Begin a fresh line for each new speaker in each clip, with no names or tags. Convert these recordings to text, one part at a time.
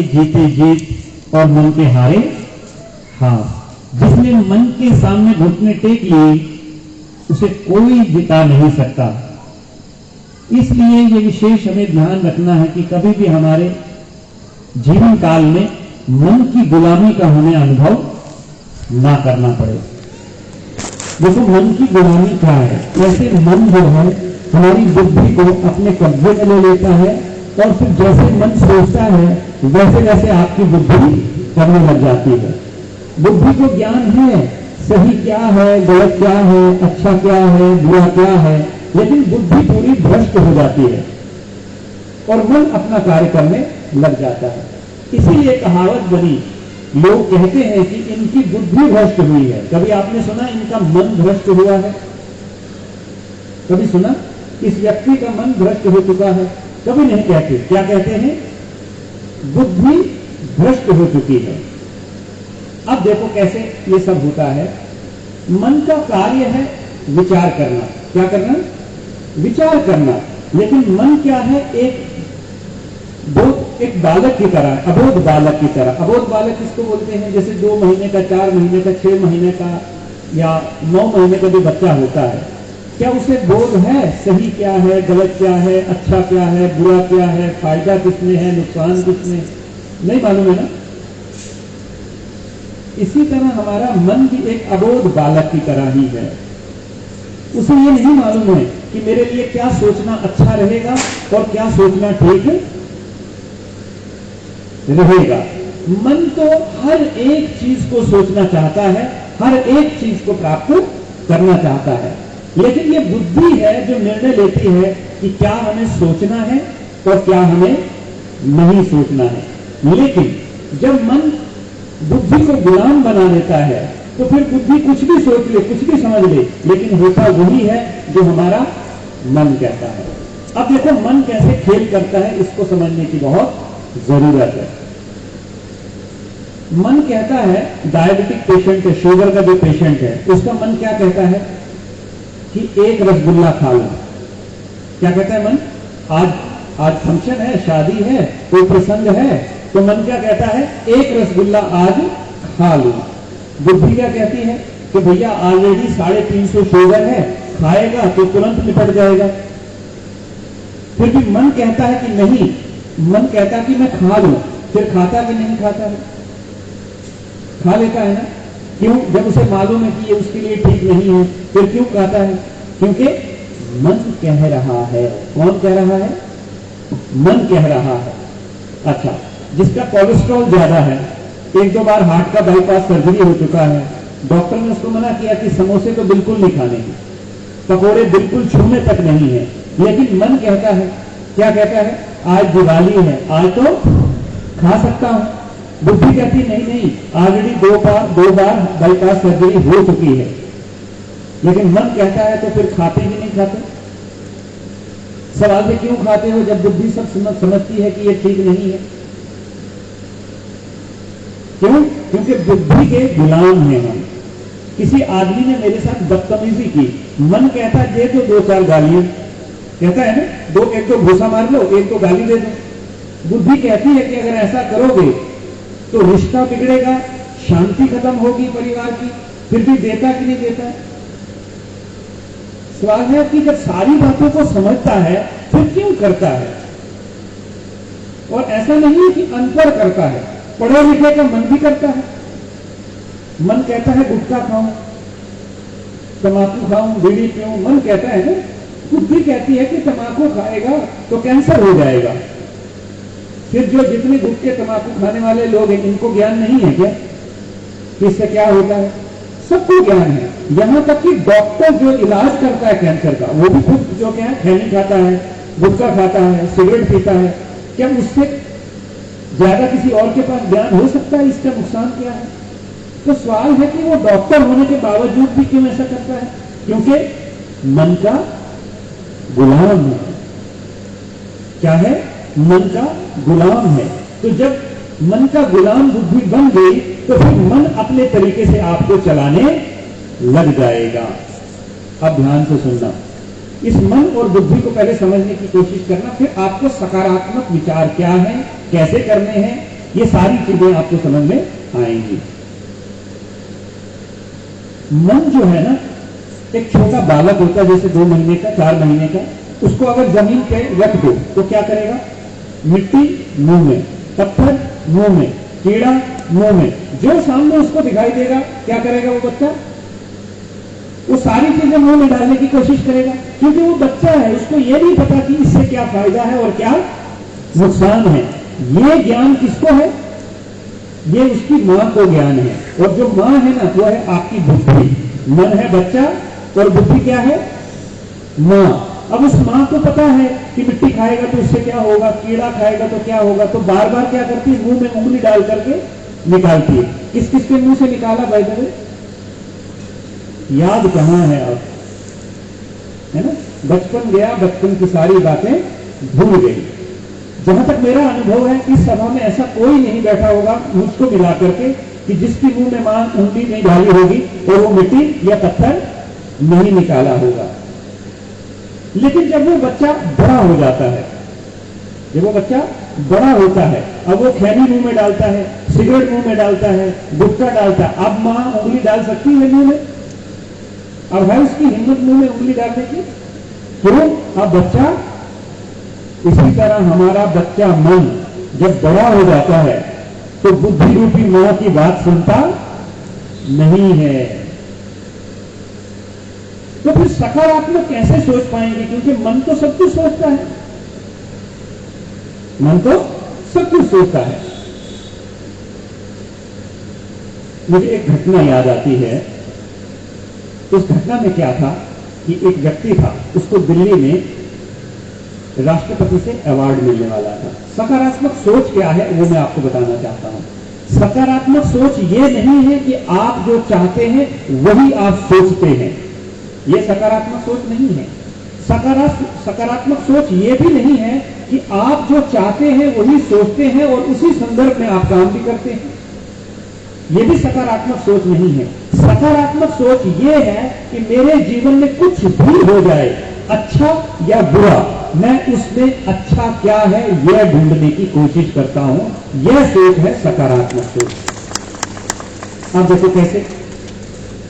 जीते जीत और मन के हारे हार। जिसने मन के सामने घुटने टेक लिए उसे कोई जिता नहीं सकता। इसलिए ये विशेष हमें ध्यान रखना है कि कभी भी हमारे जीवन काल में मन की गुलामी का हमें अनुभव ना करना पड़े। देखो मन की गुलामी क्या है। ऐसे मन जो है हमारी बुद्धि को अपने कब्जे में ले लेता है और फिर जैसे मन सोचता है वैसे वैसे आपकी बुद्धि करने लग जाती है। बुद्धि को ज्ञान है सही क्या है, गलत क्या है, अच्छा क्या है, बुरा क्या है, लेकिन बुद्धि पूरी भ्रष्ट हो जाती है और मन अपना कार्य करने लग जाता है। इसीलिए कहावत बनी, लोग कहते हैं कि इनकी बुद्धि भ्रष्ट हुई है। कभी आपने सुना इनका मन भ्रष्ट हुआ है? कभी सुना इस व्यक्ति का मन भ्रष्ट हो चुका है? कभी नहीं कहते। क्या कहते हैं? बुद्धि भ्रष्ट हो चुकी है। अब देखो कैसे ये सब होता है। मन का कार्य है विचार करना। क्या करना? विचार करना। लेकिन मन क्या है? एक बालक की तरह, अबोध बालक की तरह। अबोध बालक किसको बोलते हैं? जैसे 2 महीने का, 4 महीने का, 6 महीने का या 9 महीने का जो बच्चा होता है, क्या उसे बोध है सही क्या है, गलत क्या है, अच्छा क्या है, बुरा क्या है, फायदा किसमें है, नुकसान किसमें? नहीं मालूम है ना। इसी तरह हमारा मन भी एक अबोध बालक की तरह ही है। उसे ये नहीं मालूम है कि मेरे लिए क्या सोचना अच्छा रहेगा और क्या सोचना ठीक रहेगा। मन तो हर एक चीज को सोचना चाहता है, हर एक चीज को प्राप्त करना चाहता है, लेकिन ये बुद्धि है जो निर्णय लेती है कि क्या हमें सोचना है और क्या हमें नहीं सोचना है। लेकिन जब मन बुद्धि को गुलाम बना लेता है तो फिर बुद्धि कुछ भी सोच ले, कुछ भी समझ ले, लेकिन होता वही है जो हमारा मन कहता है। अब देखो मन कैसे खेल करता है, इसको समझने की बहुत जरूरत है। मन कहता है, डायबिटिक पेशेंट है, शुगर का जो पेशेंट है, उसका मन क्या कहता है कि एक रसगुल्ला खा लो। क्या कहता है मन? आज फंक्शन है, शादी है, कोई प्रसंग है, तो मन क्या कहता है? एक रसगुल्ला आज खा लो। बुद्धि क्या कहती है कि भैया ऑलरेडी 350 शुगर है, खाएगा तो तुरंत निपट जाएगा। फिर भी मन कहता है कि नहीं, मन कहता है कि मैं खा लूं। फिर खाता कि नहीं खाता है? खा लेता है ना। क्यों? जब उसे मालूम है कि ये उसके लिए ठीक नहीं है, फिर क्यों खाता है? क्योंकि मन कह रहा है। कौन कह रहा है? मन कह रहा है। अच्छा, जिसका कोलेस्ट्रॉल ज्यादा है, 1-2 बार हार्ट का बाईपास सर्जरी हो चुका है, डॉक्टर ने उसको मना किया कि समोसे तो बिल्कुल नहीं खाने हैं, पकोड़े बिल्कुल छूने तक नहीं है, लेकिन मन कहता है, क्या कहता है? आज दिवाली है, आज तो खा सकता हूं। बुद्धि कहती नहीं, ऑलरेडी 2 बार बाईपास सर्जरी हो चुकी है। लेकिन मन कहता है तो फिर खाते कि नहीं खाते? सवाल से क्यों खाते हो जब बुद्धि सब समझती है कि ये ठीक नहीं है? क्यों? क्योंकि बुद्धि के गुलाम हैं हम। किसी आदमी ने मेरे साथ बदतमीजी की, मन कहता है दे दो 2-4 गालियां, कहता है ना, 1-2 घूसा मार लो, 1-2 गाली दे दो। बुद्धि कहती है कि अगर ऐसा करोगे तो रिश्ता बिगड़ेगा, शांति खत्म होगी परिवार की। फिर भी देता कि नहीं देता? सवाल है कि जब सारी बातों को समझता है फिर क्यों करता है? और ऐसा नहीं है कि अनपढ़ करता है, पढ़े लिखे का मन भी करता है। मन कहता है गुटखा खाऊं, तंबाकू खाऊं, बीड़ी पीऊं। मन कहता है ना। बुद्धि कहती है कि तंबाकू खाएगा तो कैंसर हो जाएगा। फिर जो जितने गुटखे तंबाकू खाने वाले लोग हैं, इनको ज्ञान नहीं है क्या कि इससे क्या होता है? सबको ज्ञान है। यहां तक कि डॉक्टर जो इलाज करता है कैंसर का, वो भी खुद जो क्या है, खैनी खाता है, गुटखा खाता है, सिगरेट पीता है। क्या उससे ज्यादा किसी और के पास ज्ञान हो सकता है इसका नुकसान क्या है? तो सवाल है कि वो डॉक्टर होने के बावजूद भी क्यों ऐसा करता है? क्योंकि मन का गुलाम है। क्या है? मन का गुलाम है। तो जब मन का गुलाम बुद्धि बन गई तो फिर मन अपने तरीके से आपको चलाने लग जाएगा। अब ध्यान से सुनना, इस मन और बुद्धि को पहले समझने की कोशिश करना, फिर आपको सकारात्मक विचार क्या है, कैसे करने हैं, ये सारी चीजें आपको समझ में आएंगी। मन जो है ना, एक छोटा बालक होता है, जैसे 2 महीने का, 4 महीने का, उसको अगर जमीन पे रख दो तो क्या करेगा? मिट्टी मुंह में, पत्थर मुंह में, कीड़ा मुंह में, जो सामने उसको दिखाई देगा क्या करेगा वो बच्चा? वो सारी चीजें मुंह में डालने की कोशिश करेगा, क्योंकि वो बच्चा है, उसको ये नहीं पता कि इससे क्या फायदा है और क्या नुकसान है। ये ज्ञान किसको है? ये उसकी मां को ज्ञान है, और जो मां है ना वो है आपकी बुद्धि। मन है बच्चा और बुद्धि क्या है? मां। अब उस मां को पता है कि मिट्टी खाएगा तो इससे क्या होगा, कीड़ा खाएगा तो क्या होगा, तो बार बार क्या करती है? मुंह में उंगली डाल करके निकालती है। किस किस के मुंह से निकाला भाई देवे? याद कहां है अब? है ना, बचपन गया, बचपन की सारी बातें भूल गई। जहां तक मेरा अनुभव है, इस सभा में ऐसा कोई नहीं बैठा होगा मुझको मिला करके कि जिसकी मुंह में मां उंगली नहीं डाली होगी और वो मिट्टी या पत्थर नहीं निकाला होगा। लेकिन जब वो बच्चा बड़ा हो जाता है, जब वो बच्चा बड़ा होता है, अब वो खैनी मुंह में डालता है, सिगरेट मुंह में डालता है, गुटखा डालता है, अब मां उंगली डाल सकती है मुंह में? अब है उसकी हिम्मत मुंह में उंगली डालने की? क्यों? अब बच्चा, इसी तरह हमारा बच्चा मन जब बड़ा हो जाता है तो बुद्धि रूपी मां की बात सुनता नहीं है। तो फिर सकारात्मक कैसे सोच पाएंगे? क्योंकि मन तो सब कुछ सोचता है, मन तो सब कुछ सोचता है। मुझे एक घटना याद आती है। उस घटना में क्या था कि एक व्यक्ति था, उसको दिल्ली में राष्ट्रपति से अवार्ड मिलने वाला था। सकारात्मक सोच क्या है वो मैं आपको बताना चाहता हूं। सकारात्मक सोच ये नहीं है कि आप जो चाहते हैं वही आप सोचते हैं, ये सकारात्मक सोच नहीं है। सकारात्मक सोच ये भी नहीं है कि आप जो चाहते हैं वही सोचते हैं और उसी संदर्भ में आप काम भी करते हैं, ये भी सकारात्मक सोच नहीं है। सकारात्मक सोच ये है कि मेरे जीवन में कुछ भी हो जाए, अच्छा या बुरा, मैं उसमें अच्छा क्या है यह ढूंढने की कोशिश करता हूं। यह सोच है सकारात्मक सोच। आप देखो कैसे।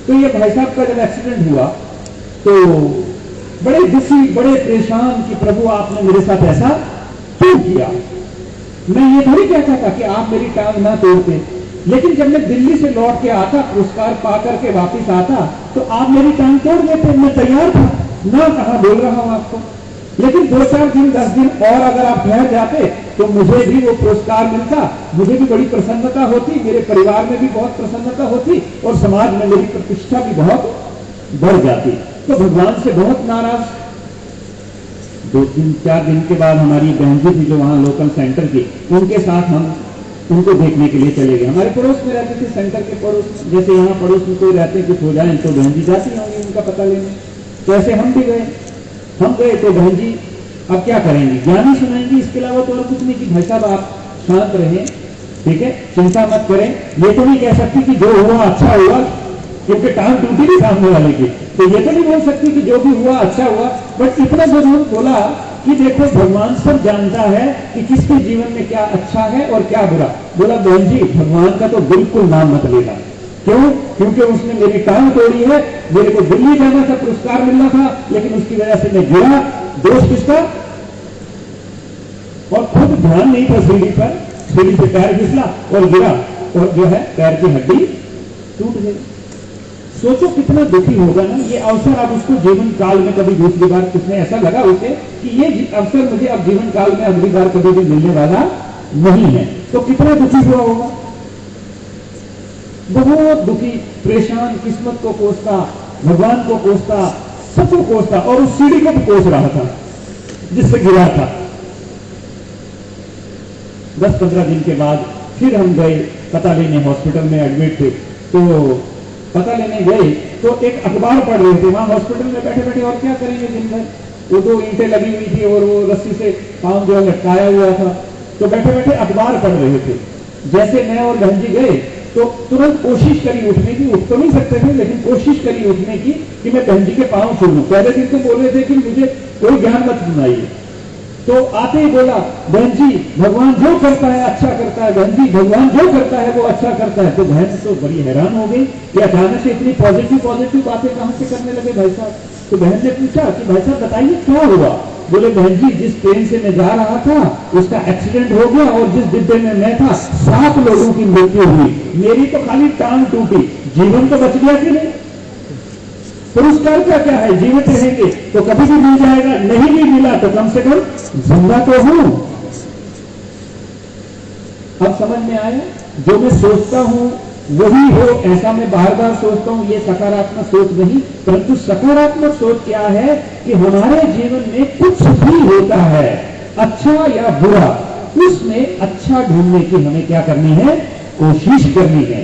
तो ये भाई साहब का जब एक्सीडेंट हुआ तो बड़े दुखी, बड़े परेशान कि प्रभु आपने मेरे साथ ऐसा क्यों किया। मैं ये थोड़ी कहता था कि आप मेरी टांग ना तोड़ते, लेकिन जब मैं दिल्ली से लौट के आता, पुरस्कार पा करके वापिस आता, तो आप मेरी टांग तोड़ देते। मैं तैयार था, ना कहा बोल रहा हूं आपको, लेकिन 2-4 दिन 10 दिन और अगर आप ठहर जाते तो मुझे भी वो पुरस्कार मिलता, मुझे भी बड़ी प्रसन्नता होती, मेरे परिवार में भी बहुत प्रसन्नता होती और समाज में मेरी प्रतिष्ठा भी बहुत बढ़ जाती। तो भगवान से बहुत नाराज। 2-4 दिन के बाद हमारी बहन जी थी जो वहां लोकल सेंटर की, उनके साथ हम उनको देखने के लिए चले गए। हमारे पड़ोस में रहते थे, सेंटर के पड़ोस, जैसे यहाँ पड़ोस में कोई रहते कुछ हो जाए तो बहन जी जाती होंगी उनका पता लेने। तो ऐसे हम भी गए। हम गए तो बहन जी अब क्या करेंगी, ज्ञान ही सुनाएंगी, इसके अलावा तो और कुछ नहीं कि भाई साहब आप शांत रहें, ठीक है, चिंता मत करें। ये तो नहीं कह सकती कि जो हुआ अच्छा हुआ, क्योंकि टांग टूटी नहीं सामने वाले की, तो ये तो नहीं बोल सकती कि जो भी हुआ अच्छा हुआ। बट इतना जरूर बोला कि देखो भगवान सब जानता है कि किसके जीवन में क्या अच्छा है और क्या बुरा। बोला बहन जी भगवान का तो बिल्कुल नाम मत लेना। क्यों? क्योंकि उसने मेरी टांग तोड़ी है, मेरे को दिल्ली जाना था, पुरस्कार मिलना था, लेकिन उसकी वजह से मैं गिरा। दोष किसका? और खुद ध्यान नहीं था सीढ़ी पर, सीढ़ी से पैर फिसला और गिरा और जो है पैर की हड्डी टूट गई। सोचो कितना दुखी होगा ना। ये अवसर अब उसको जीवन काल में कभी दूसरी बार किसने ऐसा लगा उसे कि ये अवसर मुझे अब जीवन काल में अगली बार कभी भी मिलने वाला नहीं है, तो कितना दुखी हुआ होगा। बहुत दुखी, परेशान, किस्मत को कोसता, भगवान को कोसता, सबको कोसता और उस सीढ़ी को भी कोस रहा था जिससे गिरा था। 10-15 दिन के बाद फिर हम गए पता लेने, हॉस्पिटल में एडमिट थे। तो पता लेने गए तो एक अखबार पढ़ रहे थे वहां हॉस्पिटल में बैठे बैठे, और क्या करेंगे दिन भर। वो 2 ईंटें लगी हुई थी और वो रस्सी से पांव जो लटकाया हुआ था, तो बैठे बैठे अखबार पढ़ रहे थे। जैसे मैं और बहन जी गए तो तुरंत कोशिश करी उठने की, उठ तो नहीं सकते थे लेकिन कोशिश करी उठने की कि मैं बहन जी के पांव छू लूं। पहले दिन तो बोल रहे थे कि मुझे कोई ज्ञान मत सुनाइए, तो आते ही बोला, बहन जी भगवान जो करता है अच्छा करता है, बहन जी भगवान जो करता है वो अच्छा करता है। तो बहन तो बड़ी हैरान हो गई कि अचानक से इतनी पॉजिटिव पॉजिटिव बातें कहां से करने लगे भाई साहब। तो बहन ने पूछा कि भाई साहब बताइए क्या हुआ। बोले, बहन जी जिस ट्रेन से मैं जा रहा था उसका एक्सीडेंट हो गया और जिस डिब्बे में मैं था 7 लोगों की मृत्यु हुई, मेरी तो खाली टांग टूटी, जीवन तो बच गया कि नहीं। पुरस्कार का क्या है, जीवित रहेंगे तो कभी भी मिल जाएगा, नहीं भी मिला तो कम से कम जिंदा तो हूं। अब समझ में आया, जो मैं सोचता हूं वही हो, ऐसा मैं बार बार सोचता हूं, ये सकारात्मक सोच नहीं। परंतु सकारात्मक सोच क्या है कि हमारे जीवन में कुछ भी होता है अच्छा या बुरा, उसमें अच्छा ढूंढने की हमें क्या करनी है, कोशिश करनी है।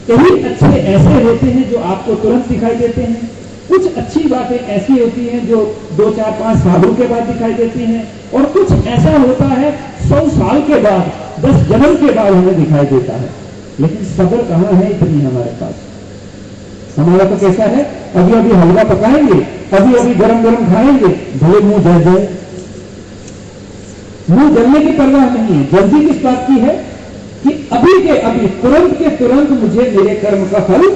कई अच्छे ऐसे होते हैं जो आपको तुरंत दिखाई देते हैं, कुछ अच्छी बातें ऐसी होती हैं जो 2, 4, 5 सालों के बाद दिखाई देती हैं, और कुछ ऐसा होता है 100 साल के बाद, 10 जन्म के बाद हमें दिखाई देता है। लेकिन सब्र कहां है इतनी हमारे पास। हमारा तो कैसा है, अभी अभी हलवा पकाएंगे, अभी अभी गरम गरम खाएंगे, भले मुंह जल जाए। मुंह जलने की परवाह नहीं है, जल्दी किस बात की है कि अभी के अभी तुरंत के तुरंत मुझे मेरे कर्म का फल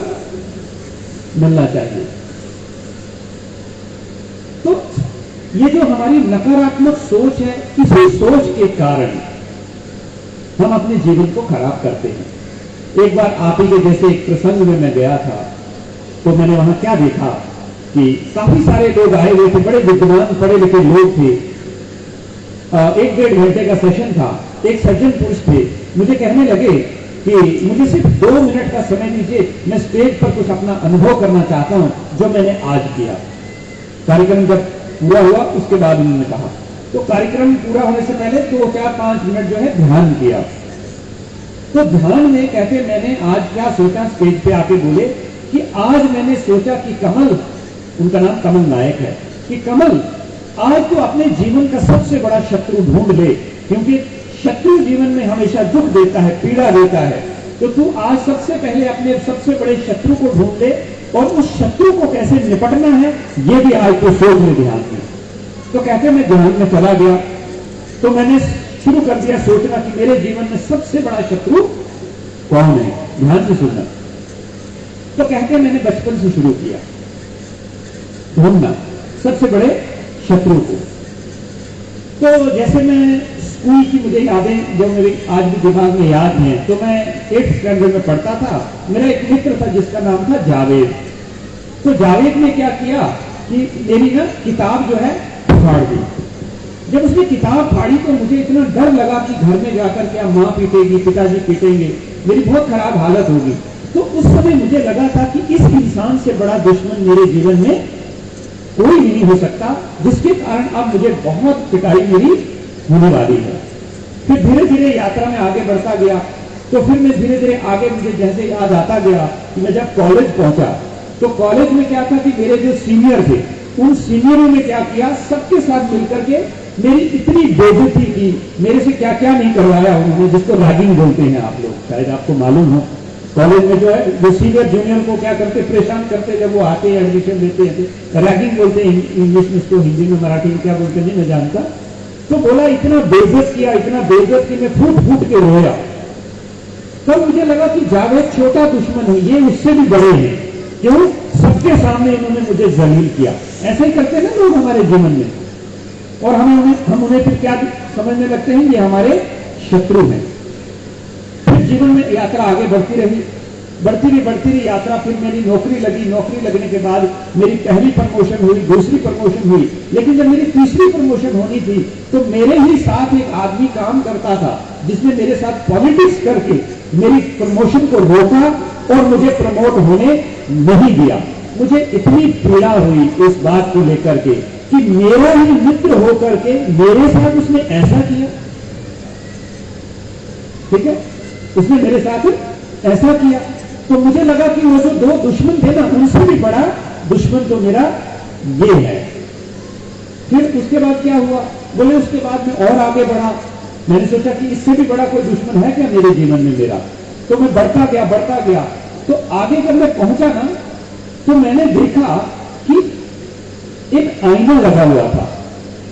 मिलना चाहिए। तो ये जो हमारी नकारात्मक सोच है, इसी सोच के कारण हम अपने जीवन को खराब करते हैं। एक बार आप ही के जैसे एक प्रसंग में मैं गया था, तो मैंने वहां क्या देखा कि काफी सारे लोग आए हुए थे, बड़े विद्वान पढ़े लिखे लोग थे। 1-1.5 घंटे का सेशन था। एक सज्जन पुरुष थे, मुझे कहने लगे कि मुझे सिर्फ 2 मिनट का समय दीजिए, मैं स्टेज पर कुछ अपना अनुभव करना चाहता हूं जो मैंने आज किया। कार्यक्रम जब पूरा हुआ उसके बाद उन्होंने कहा, तो कार्यक्रम पूरा होने से पहले 2, 4, 5 मिनट जो है ध्यान किया। तो ध्यान में कहते मैंने आज क्या सोचा, स्टेज पे आके बोले कि आज मैंने सोचा कि कमल, उनका नाम कमल नायक है, कि कमल आज तो अपने जीवन का सबसे बड़ा शत्रु ढूंढ ले, क्योंकि शत्रु जीवन में हमेशा दुख देता है, पीड़ा देता है। तो तू आज सबसे पहले अपने सबसे बड़े शत्रु को ढूंढ ले, और उस शत्रु को कैसे निपटना है ये भी आज तो सोच में ध्यान में। तो कहते मैं ध्यान में चला गया, तो मैंने शुरू कर दिया सोचना कि मेरे जीवन में सबसे बड़ा शत्रु कौन है, ध्यान से सुनना। तो कहते मैंने बचपन से शुरू किया ढूंढना सबसे बड़े शत्रु को। तो जैसे मैं स्कूल की मुझे यादें जो मेरी आज भी दिमाग में याद हैं, तो मैं 8th स्टैंडर्ड में पढ़ता था। मेरा एक मित्र था जिसका नाम था जावेद। तो जावेद ने क्या किया कि मेरी ना किताब जो है फाड़ दी। जब उसने किताब फाड़ी तो मुझे इतना डर लगा कि घर में जाकर क्या माँ पीटेगी, पिताजी पीटेंगे, मेरी बहुत खराब हालत होगी। तो उस समय मुझे लगा था कि इस इंसान से बड़ा दुश्मन मेरे जीवन में कोई नहीं हो सकता, जिसके कारण अब मुझे बहुत पिटाई मेरी होने वाली है। फिर धीरे धीरे यात्रा में आगे बढ़ता गया। तो फिर मैं धीरे धीरे आगे, मुझे जैसे याद आता गया कि मैं जब कॉलेज पहुंचा, तो कॉलेज में क्या था कि मेरे जो सीनियर थे, उन सीनियरों ने क्या किया, सबके साथ मिलकर के मेरी इतनी बेइज्जती की, मेरे से क्या क्या नहीं करवाया उन्होंने, जिसको रैगिंग बोलते हैं आप लोग, शायद आपको मालूम हो। कॉलेज में जो है वो सीनियर जूनियर को क्या करते, परेशान करते, जब वो आते हैं एडमिशन लेते हैं, रैगिंग बोलते हैं इंग्लिश में, इसको हिंदी में मराठी में क्या बोलते हैं मैं जानता। तो बोला इतना बेइज्जत किया, इतना बेइज्जत कि मैं फूट फूट के रोया। तब मुझे लगा कि जावेद छोटा दुश्मन है, ये उससे भी बड़े हैं, क्यों, सबके सामने इन्होंने मुझे जलील किया। ऐसे ही करते हैं लोग हमारे जीवन में, और हम उन्हें फिर क्या समझने लगते हैं, ये हमारे शत्रु हैं। फिर जीवन में यात्रा आगे बढ़ती रही यात्रा। फिर मेरी नौकरी लगी, नौकरी लगने के बाद मेरी पहली प्रमोशन हुई, दूसरी प्रमोशन हुई। लेकिन जब मेरी तीसरी प्रमोशन होनी थी तो मेरे ही साथ एक आदमी काम करता था, जिसने मेरे साथ पॉलिटिक्स करके मेरी प्रमोशन को रोका और मुझे प्रमोट होने नहीं दिया। मुझे इतनी पीड़ा हुई इस बात को लेकर के कि मेरा ही मित्र होकर के मेरे साथ उसने ऐसा किया। ठीक है, उसने मेरे साथ ऐसा किया। तो मुझे लगा कि वो जो 2 दुश्मन थे ना, उनसे भी बड़ा दुश्मन तो मेरा ये है। फिर उसके बाद क्या हुआ, बोले उसके बाद में और आगे बढ़ा। मैंने सोचा कि इससे भी बड़ा कोई दुश्मन है क्या मेरे जीवन में मेरा। तो मैं बढ़ता गया। तो आगे जब मैं पहुंचा ना, तो मैंने देखा कि एक आईना लगा हुआ था।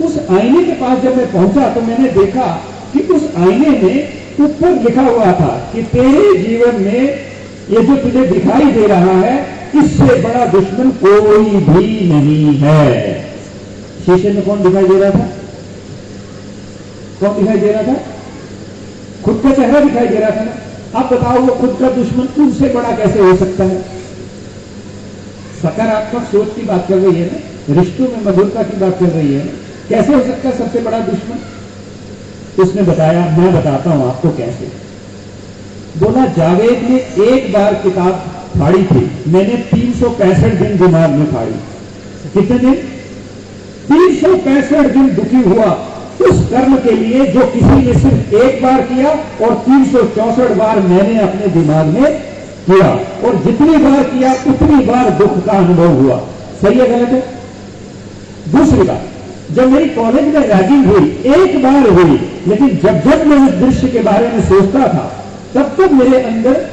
उस आईने के पास जब मैं पहुंचा तो मैंने देखा कि उस आईने में ऊपर लिखा हुआ था कि तेरे जीवन में ये जो तुझे दिखाई दे रहा है, इससे बड़ा दुश्मन कोई भी नहीं है। शीशे में कौन दिखाई दे रहा था? कौन दिखाई दे रहा था? खुद का चेहरा दिखाई दे रहा था ना। आप बताओ, वो खुद का दुश्मन उनसे बड़ा कैसे हो सकता है? सकारात्मक सोच की बात कर रही है ना, रिश्तों में मधुरता की बात कर रही है ना, कैसे हो सकता है सबसे बड़ा दुश्मन? उसने बताया, मैं बताता हूं आपको कैसे। बोला, जावेद ने एक बार किताब फाड़ी थी, मैंने 365 दिन दिमाग में फाड़ी। कितने दिन? 365 दिन दुखी हुआ उस कर्म के लिए जो किसी ने सिर्फ एक बार किया, और 364 बार मैंने अपने दिमाग में किया, और जितनी बार किया उतनी बार दुख का अनुभव हुआ। सही है गलत है? दूसरी बात, जब मेरी कॉलेज में रैगिंग हुई, एक बार हुई, लेकिन जब जब मैं उस दृश्य के बारे में सोचता था तब तक मेरे अंदर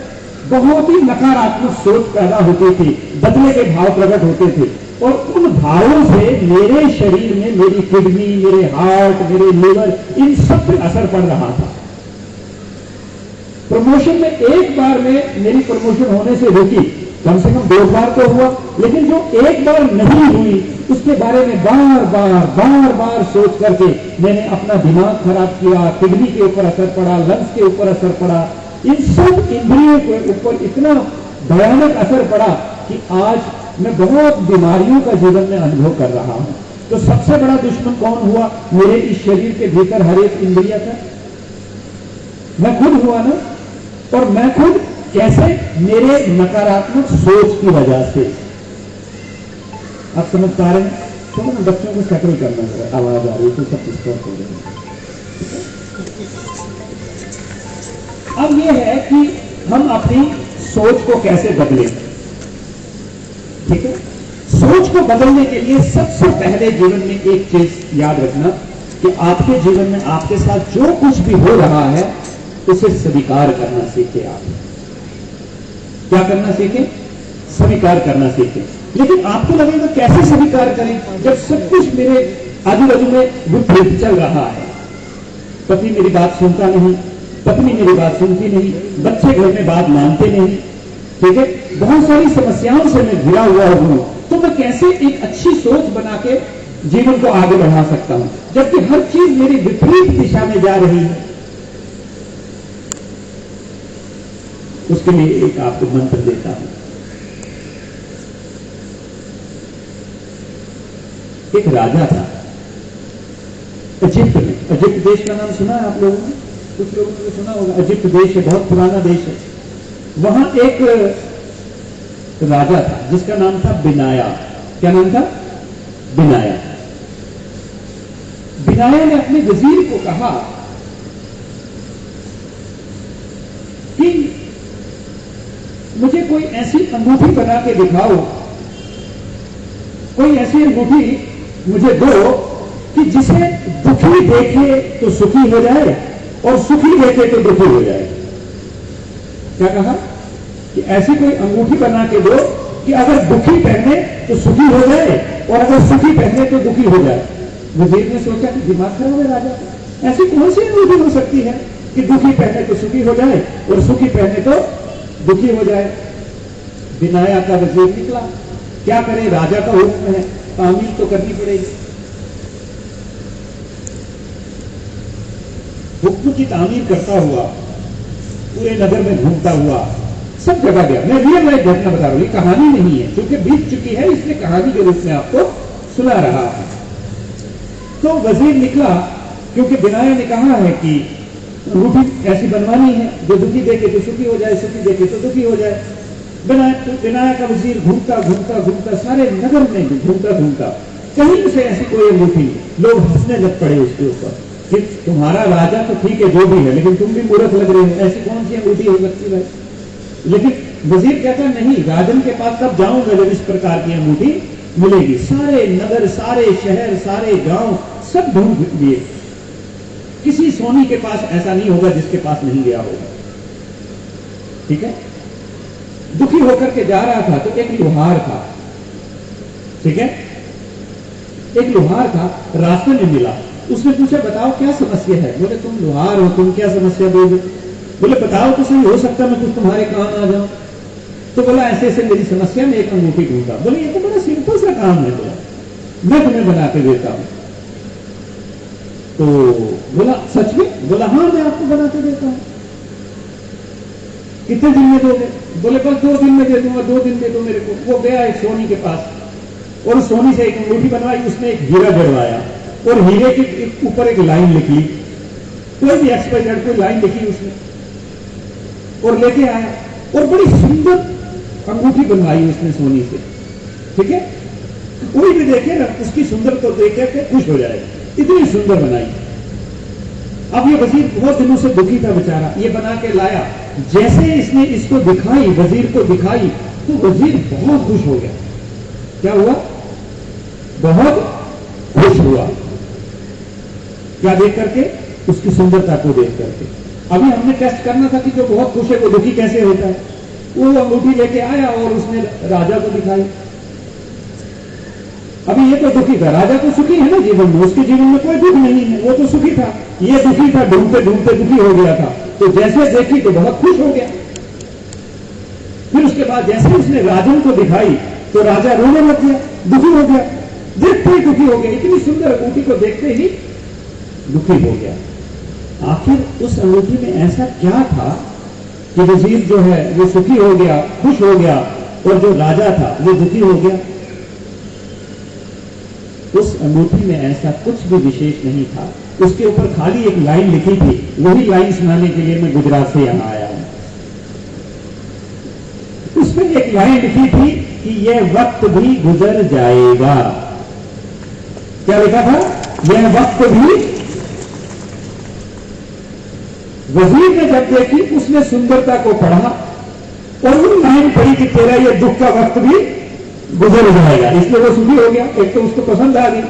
बहुत ही नकारात्मक सोच पैदा होती थी, बदले के भाव प्रकट होते थे, और उन भावों से मेरे शरीर में, मेरी किडनी, मेरे हार्ट, मेरे लिवर, इन सब पर असर पड़ रहा था। प्रमोशन में एक बार में मेरी प्रमोशन होने से रुकी, कम से कम 2 बार तो हुआ, लेकिन जो एक बार नहीं हुई उसके बारे में बार बार सोच करके मैंने अपना दिमाग खराब किया, किडनी के ऊपर असर पड़ा, लंग्स के ऊपर असर पड़ा, इन सब इंद्रियों के ऊपर इतना भयानक असर पड़ा कि आज मैं बहुत बीमारियों का जीवन में अनुभव कर रहा हूं। तो सबसे बड़ा दुश्मन कौन हुआ? मेरे इस शरीर के भीतर हर एक इंद्रिया का मैं खुद हुआ ना। और मैं खुद कैसे? मेरे नकारात्मक सोच की वजह से। आप समझ पा रहे हैं? चलो मैं बच्चों को सेटल करना है, आवाज आ रही है तो सब डिस्टर्ब हो रहे हैं। अब यह है कि हम अपनी सोच को कैसे बदलें। ठीक है, सोच को बदलने के लिए सबसे पहले जीवन में एक चीज याद रखना कि आपके जीवन में आपके साथ जो कुछ भी हो रहा है उसे स्वीकार करना सीखें। आप क्या करना सीखें? स्वीकार करना सीखें। लेकिन आपको लगेगा कैसे स्वीकार करें जब सब कुछ मेरे आजू बाजू में विपरीत चल रहा है। पति मेरी बात सुनता नहीं, पत्नी मेरी बात सुनती नहीं, बच्चे घर में बात मानते नहीं, ठीक है, बहुत सारी समस्याओं से मैं घिरा हुआ हूं। तो मैं कैसे एक अच्छी सोच बना के जीवन को आगे बढ़ा सकता हूं जबकि हर चीज मेरी विपरीत दिशा में जा रही है? उसके लिए एक आपको मंत्र देता हूं। एक राजा था इजिप्ट में। इजिप्ट देश का नाम सुना है आप लोगों ने? कुछ लोगों ने सुना होगा। इजिप्ट देश है, बहुत पुराना देश है। वहां एक राजा था जिसका नाम था बिनाया। क्या नाम था? बिनाया। बिनाया ने अपने वजीर को कहा कि मुझे कोई ऐसी अंगूठी बना के दिखाओ, कोई ऐसी अंगूठी मुझे दो कि जिसे दुखी देखे तो सुखी हो जाए और सुखी देखे तो दुखी हो जाए। क्या कहा? कि ऐसी कोई अंगूठी बना के दो कि अगर दुखी पहने तो सुखी हो जाए और अगर सुखी पहने तो दुखी हो जाए। वजीर ने सोचा कि दिमाग खराब है राजा का, ऐसी कौन सी अंगूठी हो सकती है कि दुखी पहने तो सुखी हो जाए और सुखी पहने तो दुखी हो जाए। बिनाया का वजीर निकला, क्या करे, राजा का हुक्म है, तामील तो करनी पड़ेगी। हुक्म की तामील करता हुआ पूरे नगर में घूमता हुआ सब जगह गया। मैं रियल लाइफ घटना बता रहा हूं, ये कहानी नहीं है, क्योंकि बीत चुकी है इसलिए कहानी के रूप में आपको सुना रहा है। तो वजीर निकला, क्योंकि बिनाया ने कहा है कि अंगूठी ऐसी बनवानी है जो दुखी देखे तो सुखी हो जाए, सुखी देखे तो दुखी हो जाए। बिनाया का वजीर घूमता घूमता घूमता सारे नगर में घूमता घूमता कहीं से ऐसी कोई अंगूठी, लोग हंसने लग पड़े उसके ऊपर कि तुम्हारा राजा तो ठीक है जो भी है, लेकिन तुम भी मूर्ख लग रहे हो, ऐसी कौन सी अंगूठी हो सकती है? लेकिन वजीर कहता नहीं, राजन के पास तब जाऊंगा जब इस प्रकार की अंगूठी मिलेगी। सारे नगर, सारे शहर, सारे गांव सब ढूंढ लिए, किसी सोनी के पास ऐसा नहीं होगा जिसके पास नहीं गया होगा। ठीक है, दुखी होकर के जा रहा था तो एक लोहार था, ठीक है, एक लोहार था, रास्ते में मिला, उसने पूछा बताओ क्या समस्या है। बोले तुम लोहार हो, तुम क्या समस्या दोगे। बोले बताओ तो सही, हो सकता मैं कुछ तुम्हारे काम आ जाऊं। तो बोला ऐसे ऐसे मेरी समस्या में एक अंगूठी ढूंढा। बोले ये तो बड़ा सिंपल सा काम है, बोला मैं तुम्हें बना के देता हूं। तो बोला सच में। बोला हाँ मैं आपको बना के देता हूं। कितने दिन में दोगे। बोले बस 2 दिन में दे दूंगा, 2 दिन दे दो मेरे को। वो गया एक सोनी के पास और सोनी से एक अंगूठी बनवाई, उसमें एक हीरा जड़वाया और हीरे के ऊपर एक लाइन लिखी, कोई भी एक्सपाइजेड कोई लाइन लिखी उसने और लेके आया और बड़ी सुंदर अंगूठी बनवाई उसने सोनी से। ठीक है, कोई भी देखे ना उसकी सुंदर तो देख के खुश हो जाएगा, इतनी सुंदर बनाई। अब ये वजीर बहुत दिनों से दुखी था बेचारा, ये बना के लाया। जैसे इसने इसको दिखाई, वजीर को दिखाई, तो वजीर बहुत खुश हो गया। क्या हुआ, बहुत खुश हुआ। क्या देख करके, उसकी सुंदरता को देख करके। अभी हमने टेस्ट करना था कि जो बहुत खुश है वो दुखी कैसे होता है। वो अंगूठी लेके आया और उसने राजा को दिखाई। अभी ये तो दुखी था, राजा तो सुखी है ना जीवन में, उसके जीवन में कोई दुख नहीं है, वो तो सुखी था। ये दुखी था, ढूंढते ढूंढते दुखी हो गया था। तो जैसे देखी तो बहुत खुश हो गया। फिर उसके बाद जैसे उसने राजन को दिखाई तो राजा रोने लग गया, दुखी हो गया, देखते ही दुखी हो गया। इतनी सुंदर अंगूठी को देखते ही दुखी हो गया। आखिर उस अंगूठी में ऐसा क्या था कि वजीर जो है वो सुखी हो गया, खुश हो गया, और जो राजा था वो दुखी हो गया। उस अंगूठी में ऐसा कुछ भी विशेष नहीं था। उसके ऊपर खाली एक लाइन लिखी थी, वही लाइन सुनाने के लिए मैं गुजरात से यहां आया हूं। उसमें एक लाइन लिखी थी कि यह वक्त भी गुजर जाएगा। क्या लिखा था, यह वक्त भी। वजीर ने जब देखी, उसने सुंदरता को पढ़ा और वो लाइन पढ़ी कि तेरा यह दुख का वक्त भी गुजर जाएगा, इसलिए वो सुखी हो गया। एक तो उसको पसंद आ गई।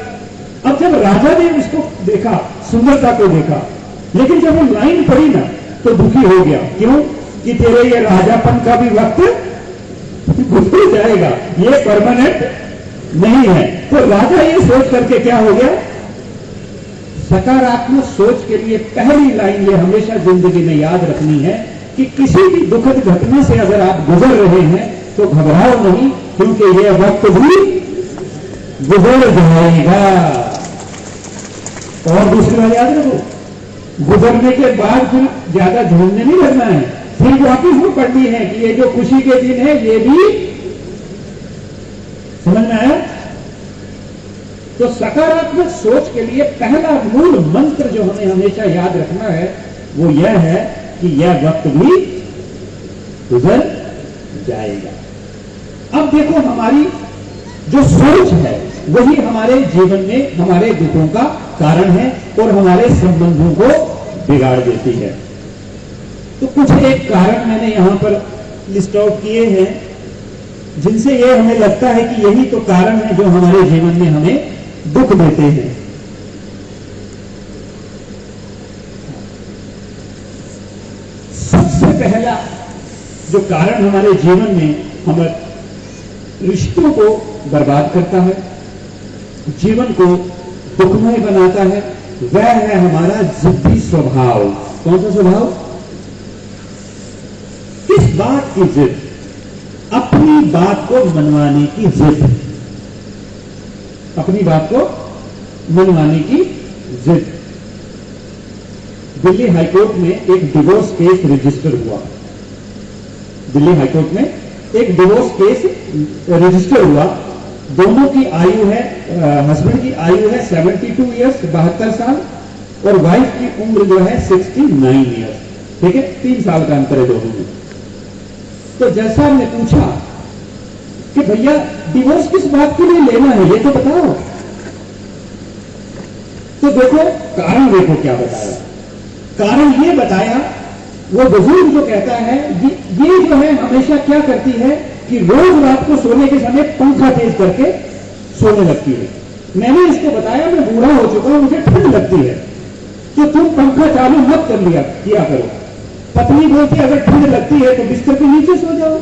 अब जब राजा ने उसको देखा, सुंदरता को देखा, लेकिन जब वो लाइन पढ़ी ना तो दुखी हो गया। क्यों, कि तेरे ये राजापन का भी वक्त गुजर जाएगा, ये परमानेंट नहीं है। तो राजा ये सोच करके क्या हो गया, सकारात्मक सोच के लिए पहली लाइन ये हमेशा जिंदगी में याद रखनी है कि किसी भी दुखद घटना से अगर आप गुजर रहे हैं तो घबराओ नहीं, क्योंकि यह वक्त भी गुजर जाएगा। और दूसरी बात याद रखो, गुजरने के बाद फिर ज्यादा ढूंढने नहीं लगना है, फिर वापिस वो पढ़नी है कि ये जो खुशी के दिन है ये भी। समझ में आया। तो सकारात्मक सोच के लिए पहला मूल मंत्र जो हमें हमेशा याद रखना है वो यह है कि यह वक्त भी गुजर जाएगा। अब देखो, हमारी जो सोच है वही हमारे जीवन में हमारे दुखों का कारण है और हमारे संबंधों को बिगाड़ देती है। तो कुछ एक कारण मैंने यहां पर लिस्ट आउट किए हैं जिनसे यह हमें लगता है कि यही तो कारण है जो हमारे जीवन में हमें दुख देते हैं। सबसे पहला जो कारण हमारे जीवन में हमारे रिश्तों को बर्बाद करता है, जीवन को दुखमय बनाता है, वह है हमारा जिद्दी स्वभाव। कौन सा स्वभाव, किस बात की जिद, अपनी बात को मनवाने की जिद, अपनी बात को मनवाने की जिद। दिल्ली हाईकोर्ट में एक डिवोर्स केस रजिस्टर हुआ। दिल्ली हाईकोर्ट में एक डिवोर्स केस रजिस्टर हुआ। दोनों की आयु है, हस्बैंड की आयु है 72 ईयर्स 72 साल और वाइफ की उम्र जो है 69 ईयर्स। ठीक है, 3 साल का अंतर है दोनों में। तो जज साहब ने पूछा कि भैया डिवोर्स किस बात के लिए लेना है ये तो बताओ। तो देखो कारण, देखो क्या बताया। कारण ये बताया, वो बुजुर्ग जो कहता है ये जो है हमेशा क्या करती है कि रोज रात को सोने के समय पंखा तेज करके सोने लगती है। मैंने इसको बताया मैं बूढ़ा हो चुका हूं, मुझे ठंड लगती है, तो तुम पंखा चालू मत कर लिया किया करो। पत्नी बोलती अगर ठंड लगती है तो बिस्तर के नीचे सो जाओ।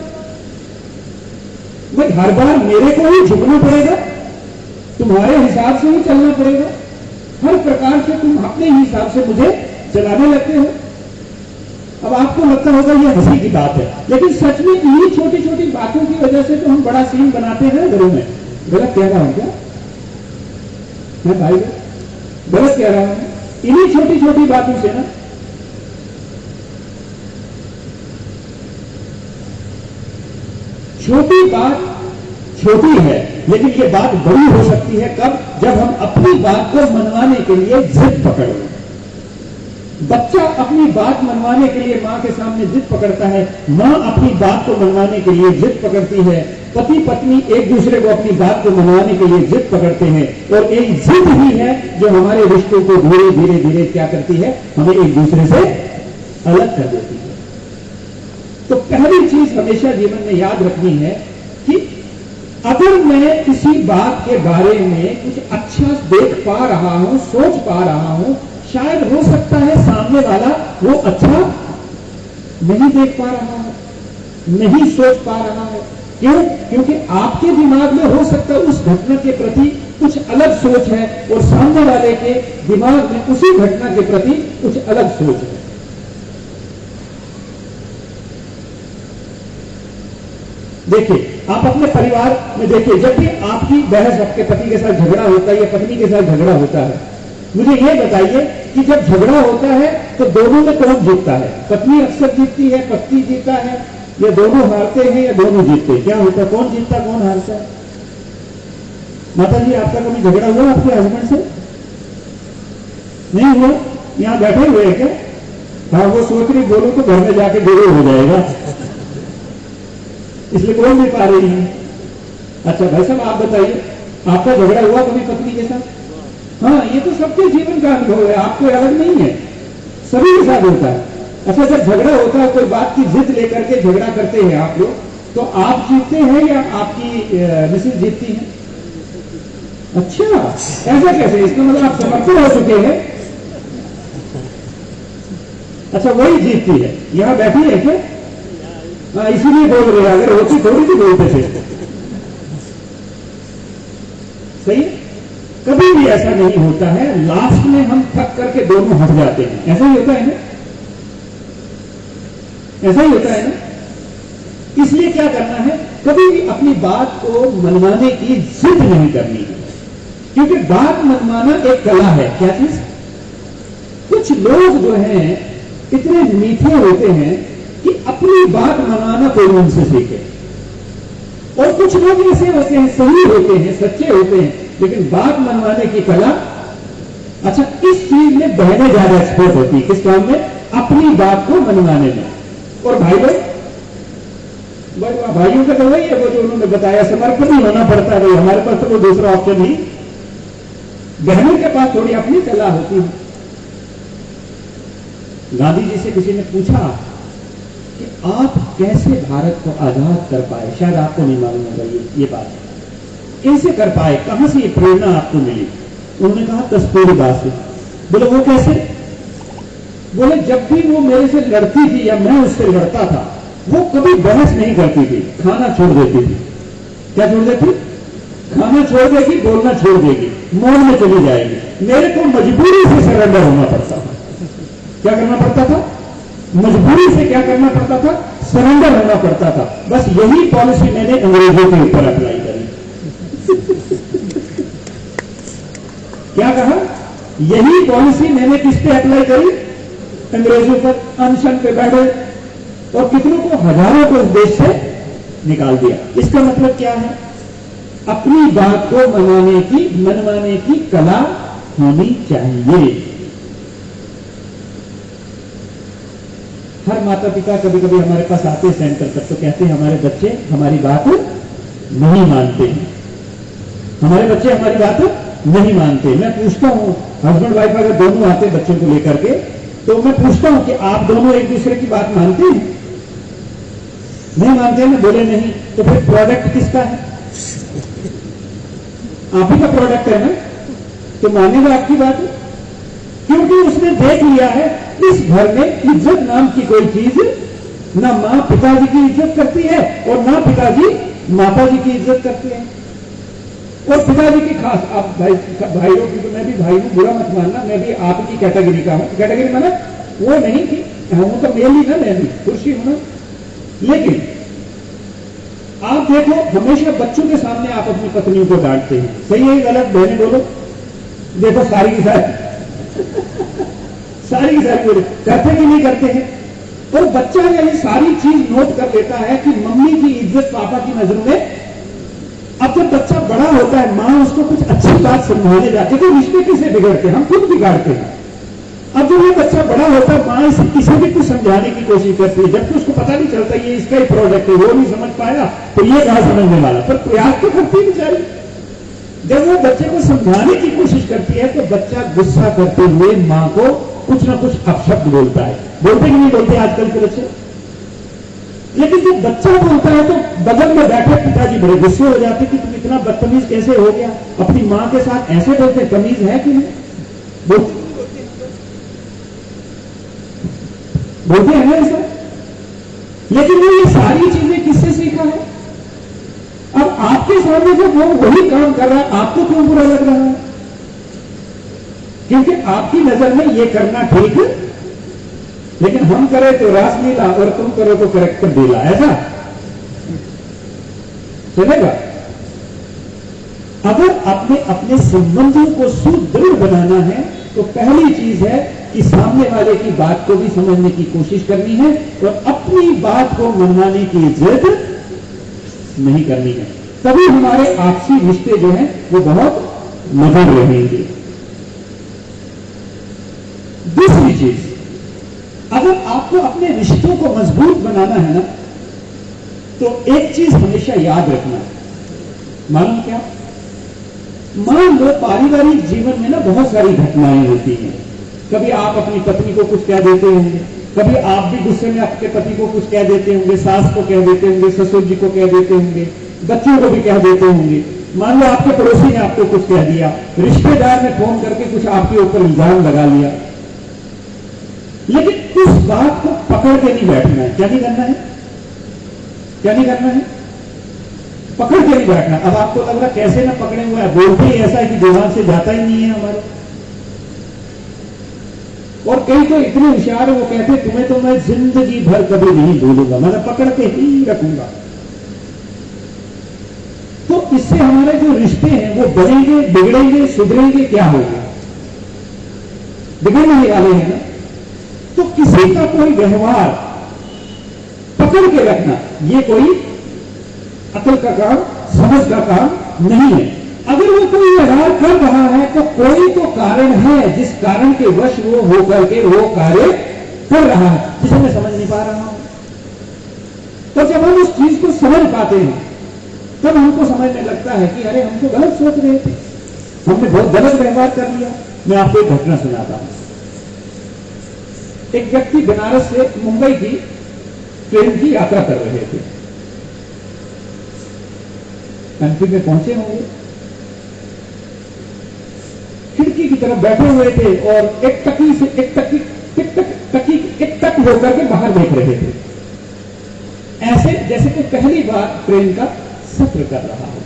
भाई हर बार मेरे को ही झुकना पड़ेगा,
तुम्हारे हिसाब से ही चलना पड़ेगा, हर प्रकार से तुम अपने हिसाब से मुझे चलाने लगते हो। अब आपको लगता होगा ये हंसी की बात है, लेकिन सच में इन्हीं छोटी छोटी बातों की वजह से तो हम बड़ा सीन बनाते हैं घरों में। गलत कह रहा हूं क्या मैं भाई? गलत कह रहा हूं? इन्हीं छोटी छोटी बातों से ना छोटी बात छोटी है, लेकिन ये बात बड़ी हो सकती है कब? जब हम अपनी बात को मनवाने के लिए जिद पकड़ लें। बच्चा अपनी बात मनवाने के लिए मां के सामने जिद पकड़ता है, मां अपनी बात को मनवाने के लिए जिद पकड़ती है, पति पत्नी एक दूसरे को अपनी बात को मनवाने के लिए जिद पकड़ते हैं, और एक जिद ही है जो हमारे रिश्तों को धीरे धीरे धीरे क्या करती है, हमें एक दूसरे से अलग कर देती है। तो पहली चीज हमेशा जीवन में याद रखनी है कि अगर मैं किसी बात के बारे में कुछ अच्छा देख पा रहा हूं, सोच पा रहा हूं, शायद हो सकता है सामने वाला वो अच्छा नहीं देख पा रहा है, नहीं सोच पा रहा है। क्यों? क्योंकि आपके दिमाग में हो सकता है उस घटना के प्रति कुछ अलग सोच है, और सामने वाले के दिमाग में उसी घटना के प्रति कुछ अलग सोच है। देखिए, आप अपने परिवार में देखिए, जब भी आपकी बहस आपके पति के साथ झगड़ा होता है या पत्नी के साथ झगड़ा होता है, मुझे यह बताइए कि जब झगड़ा होता है तो दोनों में कौन जीतता है? पत्नी अक्सर जीतती है, पति जीतता है, या दोनों हारते हैं या दोनों जीतते हैं? क्या होता है? कौन जीतता कौन हारता है? माता जी, आपका कभी झगड़ा हुआ आपके हस्बैंड से? नहीं हुआ? यहां बैठे हुए हैं क्या? हाँ, वो सोच रही बोलो तो घर में जाके जरूर हो जाएगा, इसलिए बोल नहीं पा रही है। अच्छा भाई साहब, आप बताइए, आपका झगड़ा हुआ कभी पत्नी के साथ? हाँ, ये तो सबके जीवन का अनुभव है, आपको अलग नहीं है, सभी के साथ होता है। अच्छा, जब झगड़ा होता है, कोई बात की जिद लेकर के झगड़ा करते हैं आप लोग, तो आप जीतते हैं या आपकी मिसेज जीतती है? अच्छा, ऐसा कैसे? इसका मतलब आप समर्पण हो चुके हैं। अच्छा, वही जीतती है, यहां बैठी है क्या? हाँ, इसीलिए बोल रहे हैं, अगर होती थोड़ी सी बोलते थे। सही है? कभी भी ऐसा नहीं होता है, लास्ट में हम थक करके दोनों हट जाते हैं। ऐसा ही होता है ना? ऐसा ही होता है ना? इसलिए क्या करना है, कभी भी अपनी बात को मनवाने की जिद नहीं करनी है, क्योंकि बात मनवाना एक कला है। क्या चीज? कुछ लोग जो हैं इतने मीठे होते हैं कि अपनी बात मनवाना कोई उनसे सीखे, और कुछ लोग ऐसे होते हैं, सही होते हैं, सच्चे होते हैं, लेकिन बात मनवाने की कला। अच्छा, इस चीज में बहनें ज्यादा एक्सपर्ट होती है। किस काम में? अपनी बात को मनवाने में। और भाई भाइयों का तो वही है, वो जो उन्होंने बताया, समर्पण ही होना पड़ता है। हमारे पास तो कोई दूसरा ऑप्शन नहीं। बहनों के पास थोड़ी अपनी कला होती है। गांधी जी से किसी ने पूछा कि आप कैसे भारत को आजाद कर पाए? शायद आपको नहीं मालूम होगा ये बात, कैसे कर पाए, कहां से ये प्रेरणा आपको मिली? उन्होंने कहा, कस्तूरबा से। बोले वो कैसे? बोले जब भी वो मेरे से लड़ती थी या मैं उससे लड़ता था, वो कभी बहस नहीं करती थी, खाना छोड़ देती थी। क्या छोड़ देती? खाना छोड़ देगी, बोलना छोड़ देगी, मौन में चली जाएगी। मेरे को मजबूरी से सरेंडर होना पड़ता था। क्या करना पड़ता था? मजबूरी से क्या करना पड़ता था? सरेंडर होना पड़ता था। बस यही पॉलिसी मैंने अंग्रेजों के ऊपर अप्लाई करी। क्या कहा? यही पॉलिसी मैंने किस पे अप्लाई करी? अंग्रेजों पर। अनशन पे बैठे और कितनों को, हजारों को इस देश से निकाल दिया। इसका मतलब क्या है? अपनी बात को मनवाने की कला होनी चाहिए। हर माता पिता कभी कभी हमारे पास आते हैं सेंटर तक, तो कहते हैं हमारे बच्चे हमारी बात नहीं मानते हैं, हमारे बच्चे हमारी बात नहीं मानते। मैं पूछता हूं, हस्बैंड वाइफ अगर दोनों आते बच्चों को लेकर के, तो मैं पूछता हूं कि आप दोनों एक दूसरे की बात मानते हैं? नहीं मानते हैं। बोले नहीं। तो फिर प्रोडक्ट किसका है? आप ही का प्रोडक्ट है ना, तो मानेगा आपकी बात, क्योंकि उसने देख लिया है इस घर में इज्जत नाम की कोई चीज, ना मां पिताजी की इज्जत करती है और ना पिताजी माता जी की इज्जत करते हैं। और पिताजी की खास, आप भाइयों की, तो मैं भी भाई हूं, बुरा मत मानना, मैं भी आपकी कैटेगरी का हूं। कैटेगरी माना वो नहीं कि हूं तो मेल ही ना, मैं भी खुशी हूं ना। लेकिन आप देखो, हमेशा बच्चों के सामने आप अपनी पत्नियों को डांटते हैं, सही है गलत? बहने बोलो, देखो सारी की सारी सारी की सारी बोले, करते कि नहीं करते हैं? और बच्चा ये सारी चीज नोट कर लेता है कि मम्मी की इज्जत पापा की नजरों में। अब जब बच्चा बड़ा होता है, मां उसको कुछ अच्छी बात समझाने जाती है, तो रिश्ते किसे बिगड़ते हैं? हम खुद बिगाड़ते हैं। अब जब ये बच्चा बड़ा होता है, मां इसे भी कुछ समझाने की कोशिश करती है, जबकि उसको पता नहीं चलता ये इसका ही प्रोडक्ट है, वो नहीं समझ पाएगा तो ये कहां समझने वाला, पर प्रयास तो करती है बेचारी। जब वो बच्चे को समझाने की कोशिश करती है तो बच्चा गुस्सा करते हुए मां को कुछ ना कुछ अपशब्द बोलता है। बोलते कि नहीं बोलते आजकल के बच्चे? लेकिन जब बच्चा बोलता है तो बगल में बैठे पिताजी बड़े गुस्से हो जाते कि तुम इतना बदतमीज कैसे हो गया, अपनी मां के साथ ऐसे बोलते, तमीज है कि नहीं? बोलते हैं ना ऐसा। लेकिन वो ये सारी चीजें किससे सीखा है? अब आपके सामने जब वो वही काम कर रहा है, आपको क्यों बुरा लग रहा है? क्योंकि आपकी नजर में ये करना ठीक है, लेकिन हम करें तो रासलीला और तुम करो तो करेक्टर ढीला, ऐसा चलेगा? अगर आपने अपने संबंधों को सुदृढ़ बनाना है तो पहली चीज है कि सामने वाले की बात को भी समझने की कोशिश करनी है और अपनी बात को मनवाने की जिद नहीं करनी है। तभी हमारे आपसी रिश्ते जो हैं वो बहुत मधुर रहेंगे। दूसरी चीज, अगर आपको अपने रिश्तों को मजबूत बनाना है ना, तो एक चीज हमेशा याद रखना है। मालूम क्या? मान लो पारिवारिक जीवन में ना बहुत सारी घटनाएं होती हैं। कभी आप अपनी पत्नी को कुछ कह देते होंगे, कभी आप भी गुस्से में अपने पति को कुछ कह देते होंगे, सास को कह देते होंगे, ससुर जी को कह देते होंगे, बच्चों को भी कह देते होंगे। मान लो आपके पड़ोसी ने आपको कुछ कह दिया, रिश्तेदार ने फोन करके कुछ आपके ऊपर इल्जाम लगा लिया। लेकिन उस बात को पकड़ के नहीं बैठना है। क्या नहीं करना है? क्या नहीं करना है? पकड़ के नहीं बैठना। अब आपको लग रहा कैसे ना पकड़े हुए हैं, बोलते ही ऐसा है कि दिमाग से जाता ही नहीं है हमारे। और कई तो इतने होशियार है, वो कहते हैं तुम्हें तो मैं जिंदगी भर कभी नहीं भूलूंगा, मैं पकड़ के ही रखूंगा। तो इससे हमारे जो रिश्ते हैं वो बनेंगे, बिगड़ेंगे, सुधरेंगे, क्या होगा? बिगड़ने वाले हैं ना। तो किसी का कोई व्यवहार पकड़ के रखना ये कोई अकल का काम, समझ का काम नहीं है। अगर वो कोई व्यवहार कर रहा है तो कोई तो कारण है जिस कारण के वश वो होकर के वो कार्य कर रहा है, जिसे मैं समझ नहीं पा रहा हूं। तो जब हम उस चीज को समझ पाते हैं तब हमको समझने लगता है कि अरे हम तो गलत सोच रहे थे, हमने बहुत गलत व्यवहार कर लिया। मैं आपको एक घटना सुनाता हूं। एक व्यक्ति बनारस से मुंबई की ट्रेन की यात्रा कर रहे थे। कंट्री में पहुंचे होंगे, खिड़की की तरफ बैठे हुए थे और एक टकी से एक टक होकर के बाहर देख रहे थे, ऐसे जैसे कोई पहली बार ट्रेन का सफर कर रहा हो।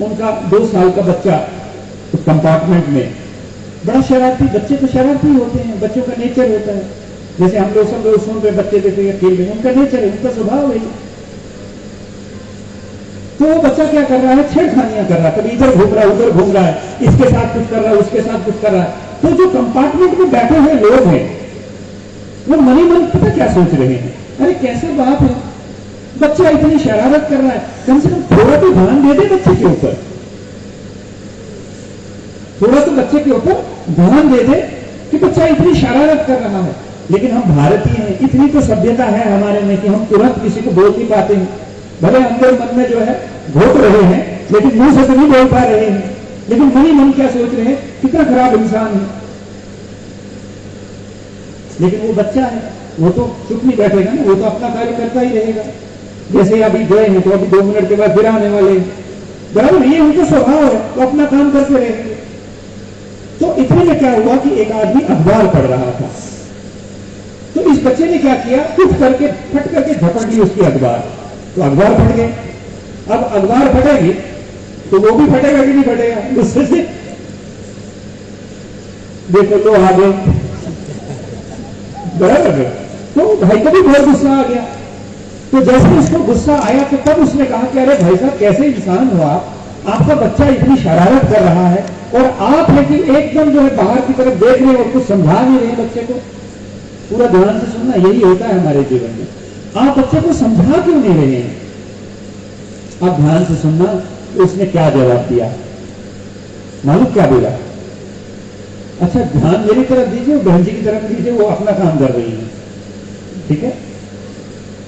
उनका 2 साल का बच्चा उस कंपार्टमेंट में, बड़ा शरारती, बच्चे तो शरारती होते हैं, बच्चों का नेचर होता है। जैसे हम लोग सब लोग सुन रहे बच्चे देखे या खेल रहे, उनका नेचर है, उनका स्वभाव है। तो वो बच्चा क्या कर रहा है? छेड़खानियां कर रहा है, कभी इधर घूम रहा है, उधर घूम रहा है, इसके साथ कुछ कर रहा है, उसके साथ कुछ कर रहा है। तो जो कंपार्टमेंट में बैठे हुए लोग हैं वो मनी मन पता क्या सोच रहे हैं? अरे कैसा बाप है, बच्चा इतनी शरारत कर रहा है, कम से कम थोड़ा तो ध्यान दे दे बच्चे के ऊपर, थोड़ा तो बच्चे के ऊपर ध्यान दे दे कि बच्चा इतनी शरारत कर रहा है। लेकिन हम भारतीय हैं, इतनी तो सभ्यता है हमारे में कि हम तुरंत किसी को बोल नहीं पाते हैं। भले अंदर मन में जो है घोट रहे हैं, लेकिन मुंह से तो नहीं बोल पा रहे हैं। लेकिन मनी मन क्या सोच रहे हैं? कितना खराब इंसान है। लेकिन वो बच्चा है, वो तो चुप नहीं बैठेगा ना, वो तो अपना कार्य करता ही रहेगा। जैसे अभी गए हैं तो अभी 2 मिनट के बाद फिर आने वाले हैं, बराबर, ये उनका स्वभाव है, तो अपना काम करते रहेंगे। तो इतने में क्या हुआ कि एक आदमी अखबार पढ़ रहा था, तो इस बच्चे ने क्या किया, उठ करके फट करके झपट ली उसकी अखबार, तो अखबार पढ़ गए। अब अखबार पढ़ेगी तो वो भी फटेगा कि नहीं फटेगा गुस्से से? देखो लो आ गए, बराबर है। तो भाई को भी बहुत गुस्सा आ गया। तो जैसे उसको गुस्सा आया तो तब उसने कहा कि अरे भाई साहब कैसे इंसान हो आप, आपका बच्चा इतनी शरारत कर रहा है और आप है कि एकदम जो है बाहर की तरफ देख रहे हैं और कुछ समझा नहीं रहे बच्चे को। पूरा ध्यान से सुनना, यही होता है हमारे जीवन में। आप बच्चे को समझा क्यों नहीं रहे हैं? आप ध्यान से सुनना, उसने क्या जवाब दिया मालूम? क्या बोला? अच्छा ध्यान मेरी तरफ दीजिए, बहन जी की तरफ दीजिए, वो अपना काम कर रही है, ठीक है।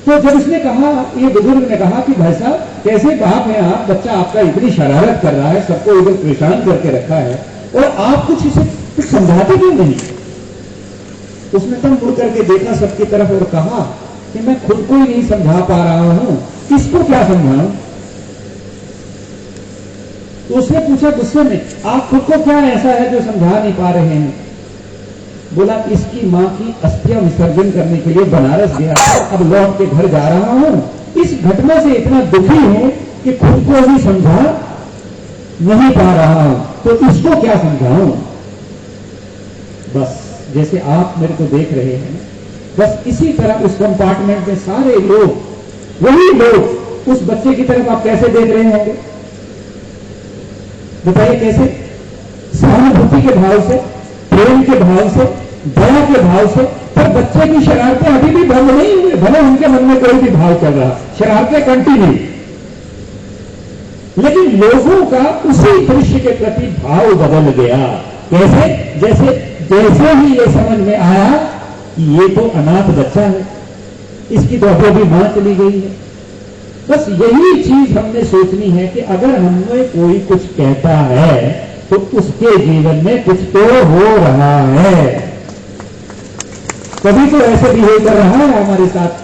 तो जब उसने कहा, ये बुजुर्ग ने कहा कि भाई साहब कैसे बाप हैं आप, बच्चा आपका इतनी शरारत कर रहा है, सबको इधर परेशान करके रखा है और आप कुछ इसे कुछ समझाते क्यों नहीं? उसने तब मुड़ करके देखा सबकी तरफ और कहा कि मैं खुद को ही नहीं समझा पा रहा हूं, किसको क्या समझाऊं? तो उसने पूछा गुस्से में, आप खुद को क्या ऐसा है जो समझा नहीं पा रहे हैं? बोला इसकी मां की अस्थियां विसर्जन करने के लिए बनारस गया था, अब लौट के घर जा रहा हूं, इस घटना से इतना दुखी हूं कि खुद को भी समझा नहीं पा रहा हूं, तो इसको क्या समझाऊं? बस जैसे आप मेरे को देख रहे हैं, बस इसी तरह उस कंपार्टमेंट में सारे लोग, वही लोग उस बच्चे की तरफ आप कैसे देख रहे होंगे? बताइए कैसे? सहानुभूति के भाव से, प्रेम के भाव से, दया के भाव से। पर बच्चे की शरारतें अभी भी बंद नहीं हुई, भले उनके मन में कोई भी भाव चल रहा, शरारतें कंटिन्यू, लेकिन लोगों का उसी दृश्य के प्रति भाव बदल गया। कैसे? जैसे ही ये समझ में आया कि ये तो अनाथ बच्चा है, इसकी तो अभी मां चली गई है। बस यही चीज हमने सोचनी है कि अगर हमें कोई कुछ कहता है तो उसके जीवन में कुछ तो हो रहा है, कभी तो ऐसे बिहेव कर रहा है हमारे साथ।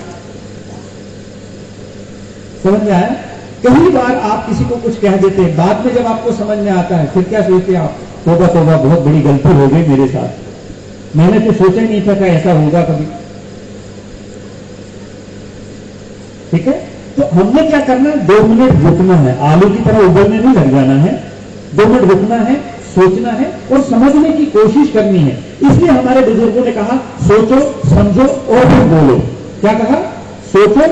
समझ में आया? कई बार आप किसी को कुछ कह देते हैं, बाद में जब आपको समझ में आता है फिर क्या सोचते हैं आप? तोबा तोबा, बहुत बड़ी गलती हो गई मेरे साथ, मैंने तो सोचा ही नहीं था कि ऐसा होगा कभी। ठीक है, तो हमने क्या करना है? 2 मिनट रुकना है, आलू की तरह उबलने नहीं लग जाना है। 2 मिनट रुकना है, सोचना है और समझने की कोशिश करनी है। इसलिए हमारे बुजुर्गों ने कहा सोचो, समझो और फिर बोलो। क्या कहा? सोचो,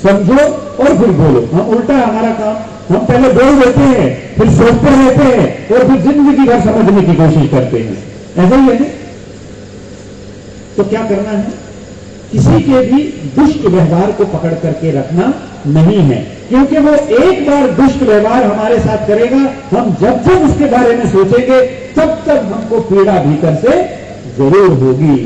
समझो और फिर बोलो। हम उल्टा है हमारा काम, हम पहले बोल देते हैं, फिर सोचते रहते हैं और फिर जिंदगी भर समझने की कोशिश करते हैं। ऐसा ही है। तो क्या करना है? किसी के भी दुष्ट व्यवहार को पकड़ करके रखना नहीं है, क्योंकि वो एक बार दुष्ट व्यवहार हमारे साथ करेगा, हम जब जब उसके बारे में सोचेंगे तब तब हमको पीड़ा भीतर से जरूर होगी।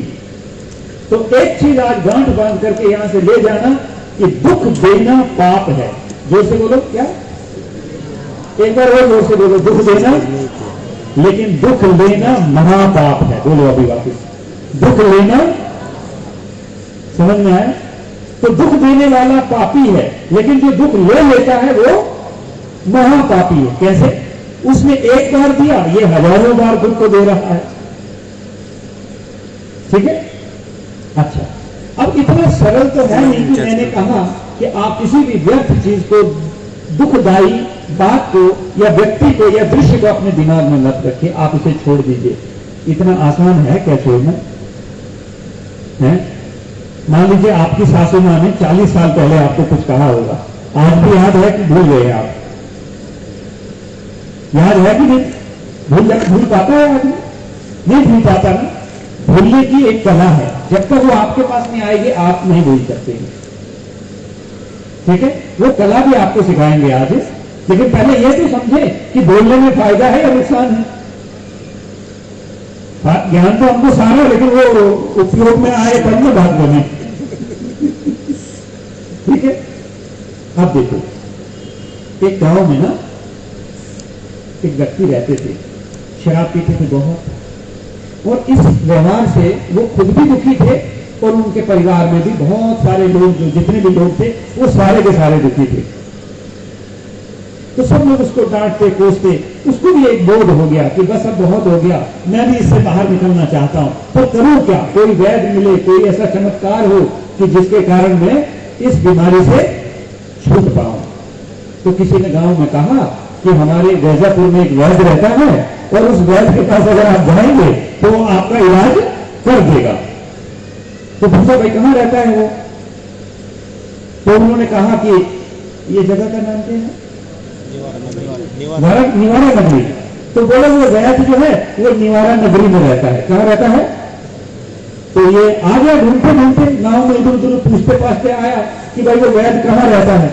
तो एक चीज आज गांठ बांध करके यहां से ले जाना कि दुख देना पाप है। जोर से बोलो, क्या? एक बार और जोर से बोलो, दुख देना, लेकिन दुख लेना महापाप है। बोलो अभी वापिस, दुख लेना। समझ में आया? तो दुख देने वाला पापी है, लेकिन जो दुख ले लेता है वो महापापी है। कैसे? उसने एक बार दिया, ये हजारों बार दुख को दे रहा है। ठीक है? अच्छा, अब इतना सरल तो है नहीं कि मैंने कहा कि आप किसी भी व्यर्थ चीज को, दुखदायी बात को या व्यक्ति को या दृश्य को अपने दिमाग में मत रखिए, आप इसे छोड़ दीजिए। इतना आसान है क्या छोड़ना? है? मान लीजिए आपकी सासू मां ने 40 साल पहले आपको कुछ कहा होगा, आज भी याद है कि भूल गए आप? याद है कि नहीं? भूल पाता है आदमी? नहीं भूल पाता ना। भूलने की एक कला है, जब तक वो आपके पास नहीं आएगी आप नहीं भूल सकते। ठीक है, वो कला भी आपको सिखाएंगे आज, लेकिन पहले ये तो समझे कि बोलने में फायदा है या नुकसान है। ज्ञान तो हमको सारा, लेकिन वो उपयोग में आए तब में बात बने। ठीक है, अब देखो, एक गांव में ना एक व्यक्ति रहते थे, शराब पीते थे बहुत, और इस व्यवहार से वो खुद भी दुखी थे और उनके परिवार में भी बहुत सारे लोग, जो जितने भी लोग थे वो सारे के सारे दुखी थे। तो सब लोग उसको डांटते कोसते, उसको भी एक बोध हो गया कि बस अब बहुत हो गया, मैं भी इससे बाहर निकलना चाहता हूं, तो करूं क्या? कोई वैद्य मिले, कोई ऐसा चमत्कार हो कि जिसके कारण मैं इस बीमारी से छूट पाऊं। तो किसी ने गांव में कहा कि हमारे वैजापुर में एक वैद्य रहता है और उस वैद्य के पास अगर आप जाएंगे तो वो आपका इलाज कर देगा। तो भूसा भाई कहां रहता है वो? तो उन्होंने कहा कि ये जगह का नाम क्या है? निवारा नगरी। तो बोले वो वैद्य जो है वो निवारा नगरी में रहता है। कहां रहता है? तो ये आ गया ढूंढते ढूंढते गांव में इधर उधर पूछते पाछते आया कि भाई वो वैद्य कहां रहता है।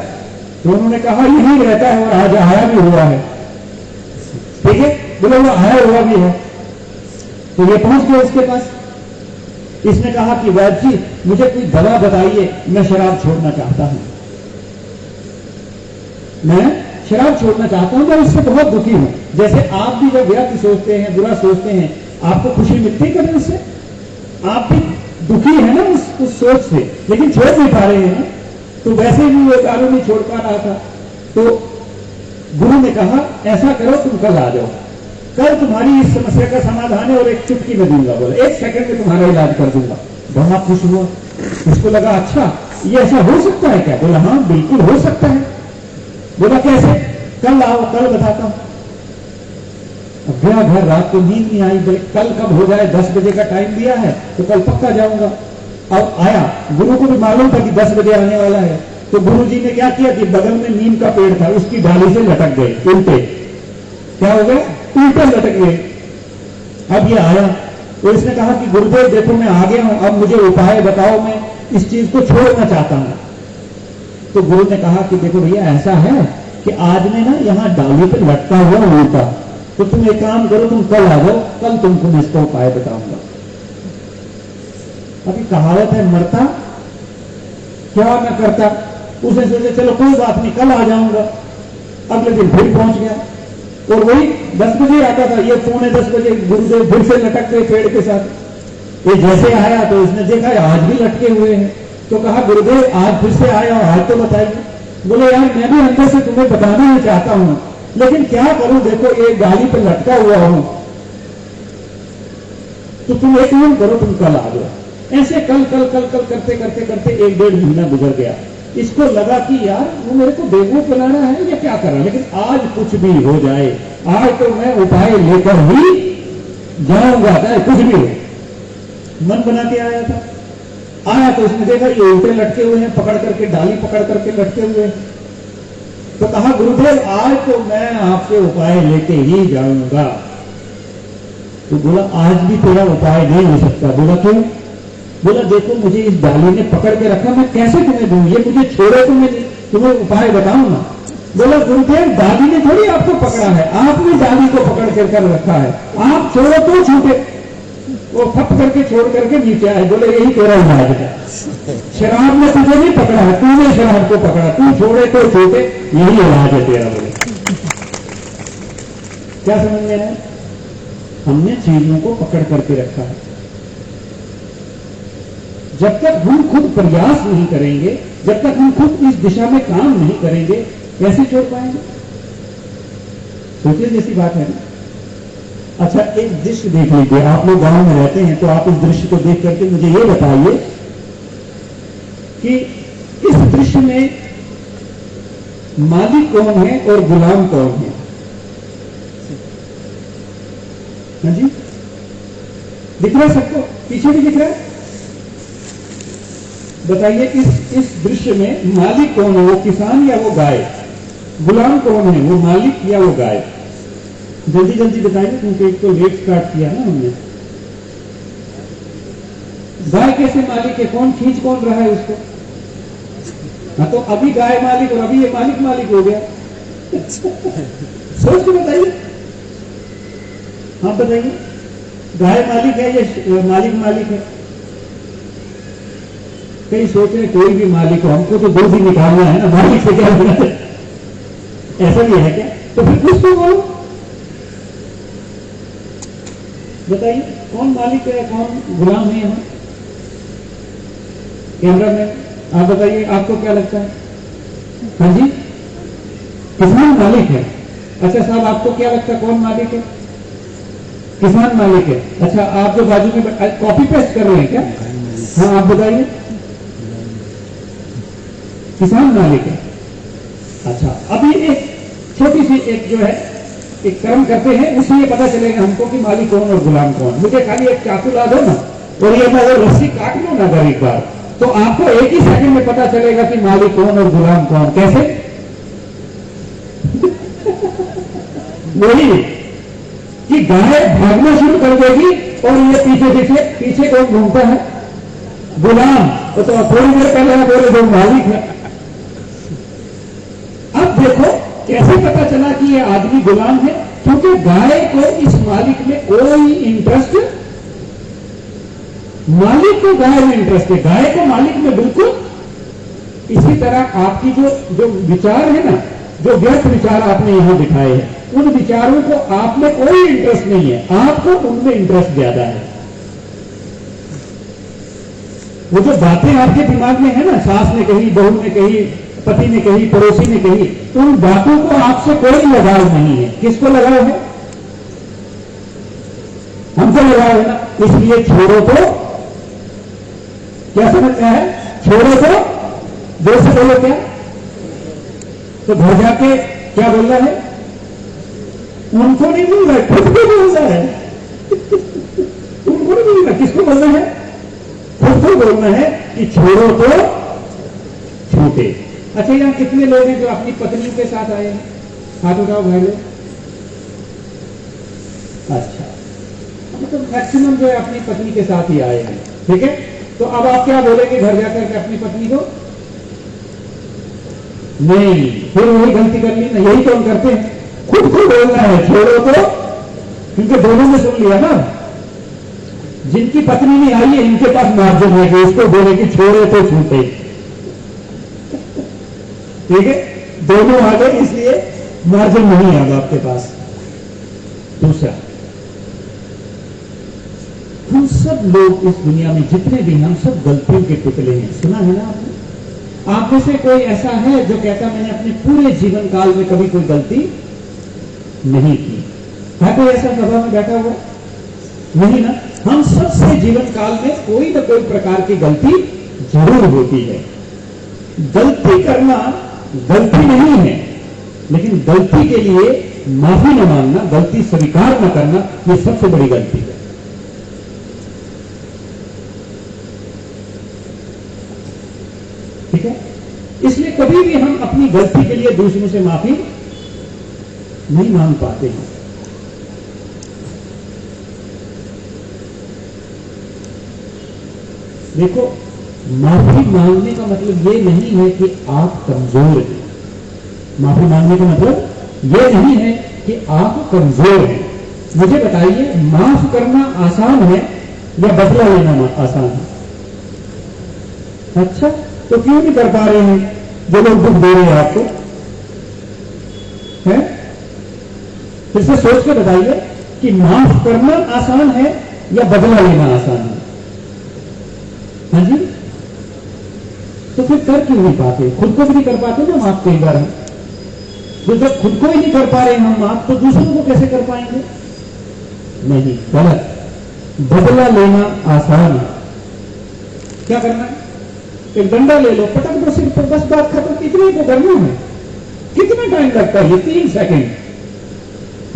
तो उन्होंने कहा यही रहता है और आज आया भी हुआ है। ठीक है, बोले वो आया हुआ भी है। तो ये पहुंच गया उसके पास। इसने कहा कि वैद्य जी मुझे कोई दवा बताइए, मैं शराब छोड़ना चाहता हूं, मैं शराब छोड़ना चाहता हूं, मैं उससे बहुत दुखी हूं। जैसे आप भी जब व्यर्थ सोचते हैं, बुरा सोचते हैं, आपको खुशी मिलती है कभी उससे? आप भी दुखी है ना उस सोच से, लेकिन छोड़ नहीं पा रहे हैं। तो वैसे भी वो दारू नहीं छोड़ पा रहा था। तो गुरु ने कहा ऐसा करो तुम कल आ जाओ, कल तुम्हारी इस समस्या का समाधान है और एक चुटकी में दूंगा। बोले 1 सेकंड में तुम्हारा इलाज कर दूंगा। बहुत खुश हुआ। उसको लगा अच्छा ये ऐसा हो सकता है क्या? बोला हाँ बिल्कुल हो सकता है। बोला कैसे? कल आओ, कल बताता हूं। अब गया घर, रात को नींद नहीं आई। बोले कल कब हो जाए, 10 बजे का टाइम दिया है तो कल पक्का जाऊंगा। अब आया, गुरु को भी मालूम था कि 10 बजे आने वाला है। तो गुरु जी ने क्या किया कि बगल में नीम का पेड़ था, उसकी डाली से लटक गए उल्टे। क्या हो गया? उल्टे लटक गए। अब ये आया तो इसने कहा कि गुरुदेव देखो मैं आ गया हूं, अब मुझे उपाय बताओ, मैं इस चीज को छोड़ना चाहता हूं। तो गुरु ने कहा कि देखो भैया ऐसा है कि आदमी ना यहां डाली पे लटका हुआ उल्टा, तो तुम एक काम करो, तुम कल आ जाओ, कल तुमको मैं इसका उपाय बताऊंगा। अभी कहावत है मरता क्या मैं करता। उसने सोचा चलो कोई बात नहीं, कल आ जाऊंगा। अगले दिन फिर पहुंच गया और वही 10 बजे आता था। ये 9:45 बजे गुरुदेव फिर से लटक गए पेड़ के साथ। ये जैसे आया तो उसने देखा आज भी लटके हुए हैं। तो कहा गुरुदेव आज फिर से आया, आज तो बताइए। बोले यार मैं भी अंदर से तुम्हें बताना ही चाहता हूं, लेकिन क्या करूं, देखो एक डाली पर लटका हुआ हूं। तो तुम एक काम करो, तुम कल आ जाओ। ऐसे कल कल कल कल करते करते करते 1-1.5 महीना गुजर गया। इसको लगा कि यार वो मेरे को बेवकूफ बनाना है या क्या कर रहा है, लेकिन आज कुछ भी हो जाए, आज तो मैं उपाय लेकर ही जाऊंगा, चाहे कुछ भी हो। मन बना के आया था। आया तो उसने देखा ये उल्टे लटके हुए हैं, पकड़ करके डाली पकड़ करके लटके हुए हैं। तो कहा गुरुदेव आज तो मैं आपसे उपाय लेके ही जाऊंगा। तो बोला आज भी तेरा उपाय नहीं हो सकता। बोला क्यों? बोला देखो मुझे इस डाली ने पकड़ के रखा, मैं कैसे तुम्हें दूं, ये मुझे छोड़े तो मैं तुम्हें उपाय बताऊं ना। बोला गुरुदेव डाली ने थोड़ी आपको पकड़ा है, आपने डाली को पकड़ कर रखा है, आप छोड़ो तो छूटे। वो फट करके छोड़ करके नीचे आए। बोले यही तेरा इलाज है, शराब ने तुझे नहीं पकड़ा है, तूने शराब को पकड़ा, तू छोड़े तो छूटे, यही इलाज है तेरा। बोले क्या समझ में आया? हमने चीजों को पकड़ करके रखा है। जब तक हम खुद प्रयास नहीं करेंगे, जब तक हम खुद इस दिशा में काम नहीं करेंगे, कैसे छोड़ पाएंगे? सोचिए जैसी बात है ना। अच्छा एक दृश्य देख लीजिए, आप लोग गांव में रहते हैं तो आप इस दृश्य को देख करके मुझे ये बताइए कि इस दृश्य में मालिक कौन है और गुलाम कौन है? हाँ जी, दिख रहा है सबको? पीछे भी दिख रहा है? बताइए इस दृश्य में मालिक कौन है, वो किसान या वो गाय? गुलाम कौन है, वो मालिक या वो गाय? जल्दी जल्दी बताइए, क्योंकि एक तो लेट स्टार्ट किया ना हमने। गाय कैसे मालिक है? कौन खींच कौन रहा है उसको? हाँ तो अभी गाय मालिक और अभी ये मालिक हो गया। सोच के बताइए। हाँ बताइए, गाय मालिक है या मालिक है? कई सोच रहे कोई भी मालिक हो, हमको तो दूध ही निकालना है ना, मालिक से क्या होना है? ऐसा भी है क्या? तो फिर कुछ तो बोलो, बताइए कौन मालिक है कौन गुलाम है? यहाँ कैमरा में आप बताइए, आपको क्या लगता है? हाँ जी, किसान मालिक है। अच्छा साहब आपको क्या लगता है कौन मालिक है? किसान मालिक है। अच्छा आप जो बाजू में कॉपी पेस्ट कर रहे हैं क्या? हाँ आप बताइए, किसान मालिक है। अच्छा अभी एक छोटी सी एक जो है एक कर्म करते हैं, उससे ये पता चलेगा हमको कि मालिक कौन और गुलाम कौन। मुझे खाली एक चाकू ला दो ना और ये मैं वो रस्सी काट लो ना अगर एक बार, तो आपको एक ही सेकंड में पता चलेगा कि मालिक कौन और गुलाम कौन। कैसे? वही कि गाय भागना शुरू कर देगी और ये पीछे पीछे पीछे कौन घूमता है? गुलाम। तो थोड़ी देर पहले बोले जो मालिक है। अब देखो कैसे पता चला कि ये आदमी गुलाम है? क्योंकि गाय को इस मालिक में कोई इंटरेस्ट, मालिक को गाय में इंटरेस्ट है, गाय को मालिक में बिल्कुल। इसी तरह आपकी जो विचार है ना, जो व्यर्थ विचार आपने यहां दिखाए हैं, उन विचारों को आप में कोई इंटरेस्ट नहीं है, आपको उनमें इंटरेस्ट ज्यादा है। वो जो बातें आपके दिमाग में है ना, सास ने कही, बहू ने कही, पति ने कही, पड़ोसी ने कही, उन बातों को आपसे कोई लगाव नहीं है। किसको लगाव है? हमको लगाव है ना। इसलिए छोड़ो तो, क्या समझ में है? छोड़ो तो जोर से बोलो क्या? तो घर जाके क्या बोल रहा है? उनको नहीं बोल रहा है, खुद को बोल रहा है। उनको नहीं बोल रहा, किसको बोलना है? खुद को बोलना है कि छोड़ो तो छूटे। अच्छा, यहां कितने लोग हैं जो अपनी पत्नियों के साथ आए हैं? हाथ उठाओ भाई लोग। अच्छा, मतलब मैक्सिमम जो है अपनी पत्नी के साथ ही आए हैं, ठीक है। तो अब आप क्या बोलेंगे घर जाकर के अपनी पत्नी को? नहीं, फिर वही गलती कर ली ना। यही तो हम करते हैं, खुद को बोलना है छोड़ो तो, क्योंकि दोनों ने सुन लिया ना। जिनकी पत्नी नहीं आई है इनके पास मार्जिन है कि इसको बोले कि छोड़े तो छूटे, ठीक है। दोनों आ गए, इसलिए मार्जिन नहीं आ आपके पास। दूसरा, हम सब लोग इस दुनिया में जितने भी, हम सब गलतियों के पुतले हैं। सुना है ना आपने? आप में से कोई ऐसा है जो कहता मैंने अपने पूरे जीवन काल में कभी कोई गलती नहीं की? है कोई ऐसा सभा में बैठा हुआ? नहीं ना। हम सबसे जीवन काल में कोई न कोई प्रकार की गलती जरूर होती है। गलती करना गलती नहीं है, लेकिन गलती के लिए माफी न मांगना, गलती स्वीकार न करना, यह सबसे बड़ी गलती है। ठीक है। इसलिए कभी भी हम अपनी गलती के लिए दूसरों से माफी नहीं मांग पाते हैं। देखो, माफी मांगने का मतलब यह नहीं है कि आप कमजोर हैं। माफी मांगने का मतलब यह नहीं है कि आप कमजोर हैं। मुझे बताइए, माफ करना आसान है या बदला लेना आसान है? अच्छा, तो क्यों नहीं कर पा रहे हैं जो लोग दुख दे रहे हैं आपको? है? फिर से सोच के बताइए कि माफ करना आसान है या बदला लेना आसान है? हाँ जी। तो फिर कर क्यों नहीं पाते? खुद को भी नहीं कर पाते ना माफ कई बार हम। तो जब खुद को ही नहीं कर पा रहे हम माफ, तो दूसरों को कैसे कर पाएंगे? नहीं, गलत। बदला लेना आसान है। क्या करना है? एक डंडा ले लो, पटक दो सिर पर, बस बात खत्म। कितने को करना है? कितना टाइम लगता है? 3 सेकंड।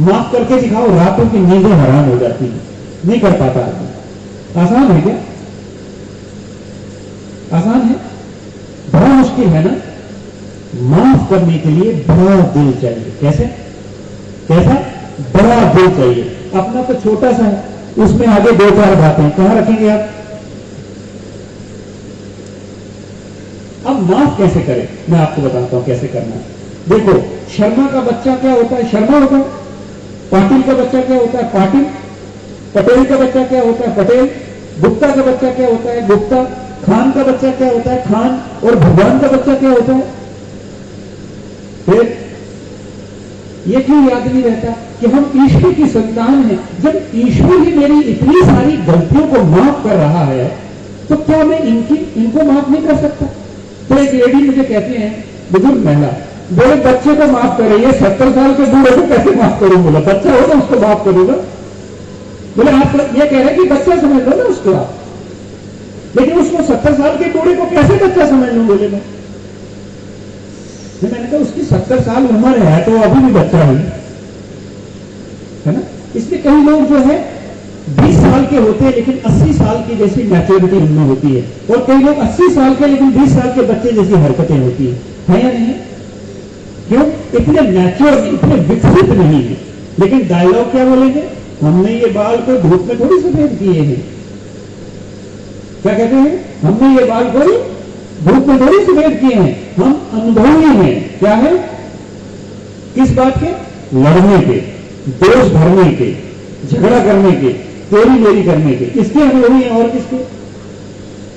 माफ करके दिखाओ, रातों की नींदें हराम हो जाती है। नहीं कर पाता आदमी। आसान है क्या? आसान है? बड़ा मुश्किल है ना। माफ करने के लिए बड़ा दिल चाहिए। कैसे? कैसा? बड़ा दिल चाहिए। अपना तो छोटा सा है, उसमें आगे 2-4 बातें कहां रखेंगे आप? अब माफ कैसे करें? मैं आपको बताता हूं कैसे करना है। देखो, शर्मा का बच्चा क्या होता है? शर्मा होता है। पाटिल का बच्चा क्या होता है? पाटिल। पटेल का बच्चा क्या होता है? पटेल। गुप्ता का बच्चा क्या होता है? गुप्ता। खान का बच्चा क्या होता है? खान। और भगवान का बच्चा क्या होता है? फिर ये क्यों याद नहीं रहता कि हम ईश्वर की संतान हैं? जब ईश्वर ही मेरी इतनी सारी गलतियों को माफ कर रहा है, तो क्या मैं इनको माफ नहीं कर सकता? तो एक लेडी मुझे कहती है, बुजुर्ग महिला, बोले बच्चे को माफ करे, ये 70 साल के बूढ़े को कैसे माफ करूं? बोला बच्चा हो तो उसको माफ करूंगा। बोले आप ये कह रहे हैं कि बच्चा समझ लो ना उसको आप, लेकिन उसको 70 साल के बूढ़े को कैसे बच्चा समझ लूं? बोले मैंने कहा उसकी 70 साल उम्र है तो अभी भी बच्चा ही है ना। इसलिए कई लोग जो है 20 साल के होते हैं लेकिन 80 साल की जैसी मैच्योरिटी उनमें होती है, और कई लोग 80 साल के लेकिन 20 साल के बच्चे जैसी हरकतें होती है या नहीं? क्यों? इतने मैच्योर, इतने विकसित नहीं है। लेकिन डायलॉग क्या बोलेंगे? हमने ये बाल को धूप में थोड़ी सफेद किए हैं। क्या कहते हैं? हमने ये बाल कोई धूप में थोड़ी सफेद किए हैं, हम अनुभवी हैं। क्या है? किस बात के? लड़ने के, दोष भरने के, झगड़ा करने के, तेरी मेरी करने के। किसके अनुभवी हैं और किसके?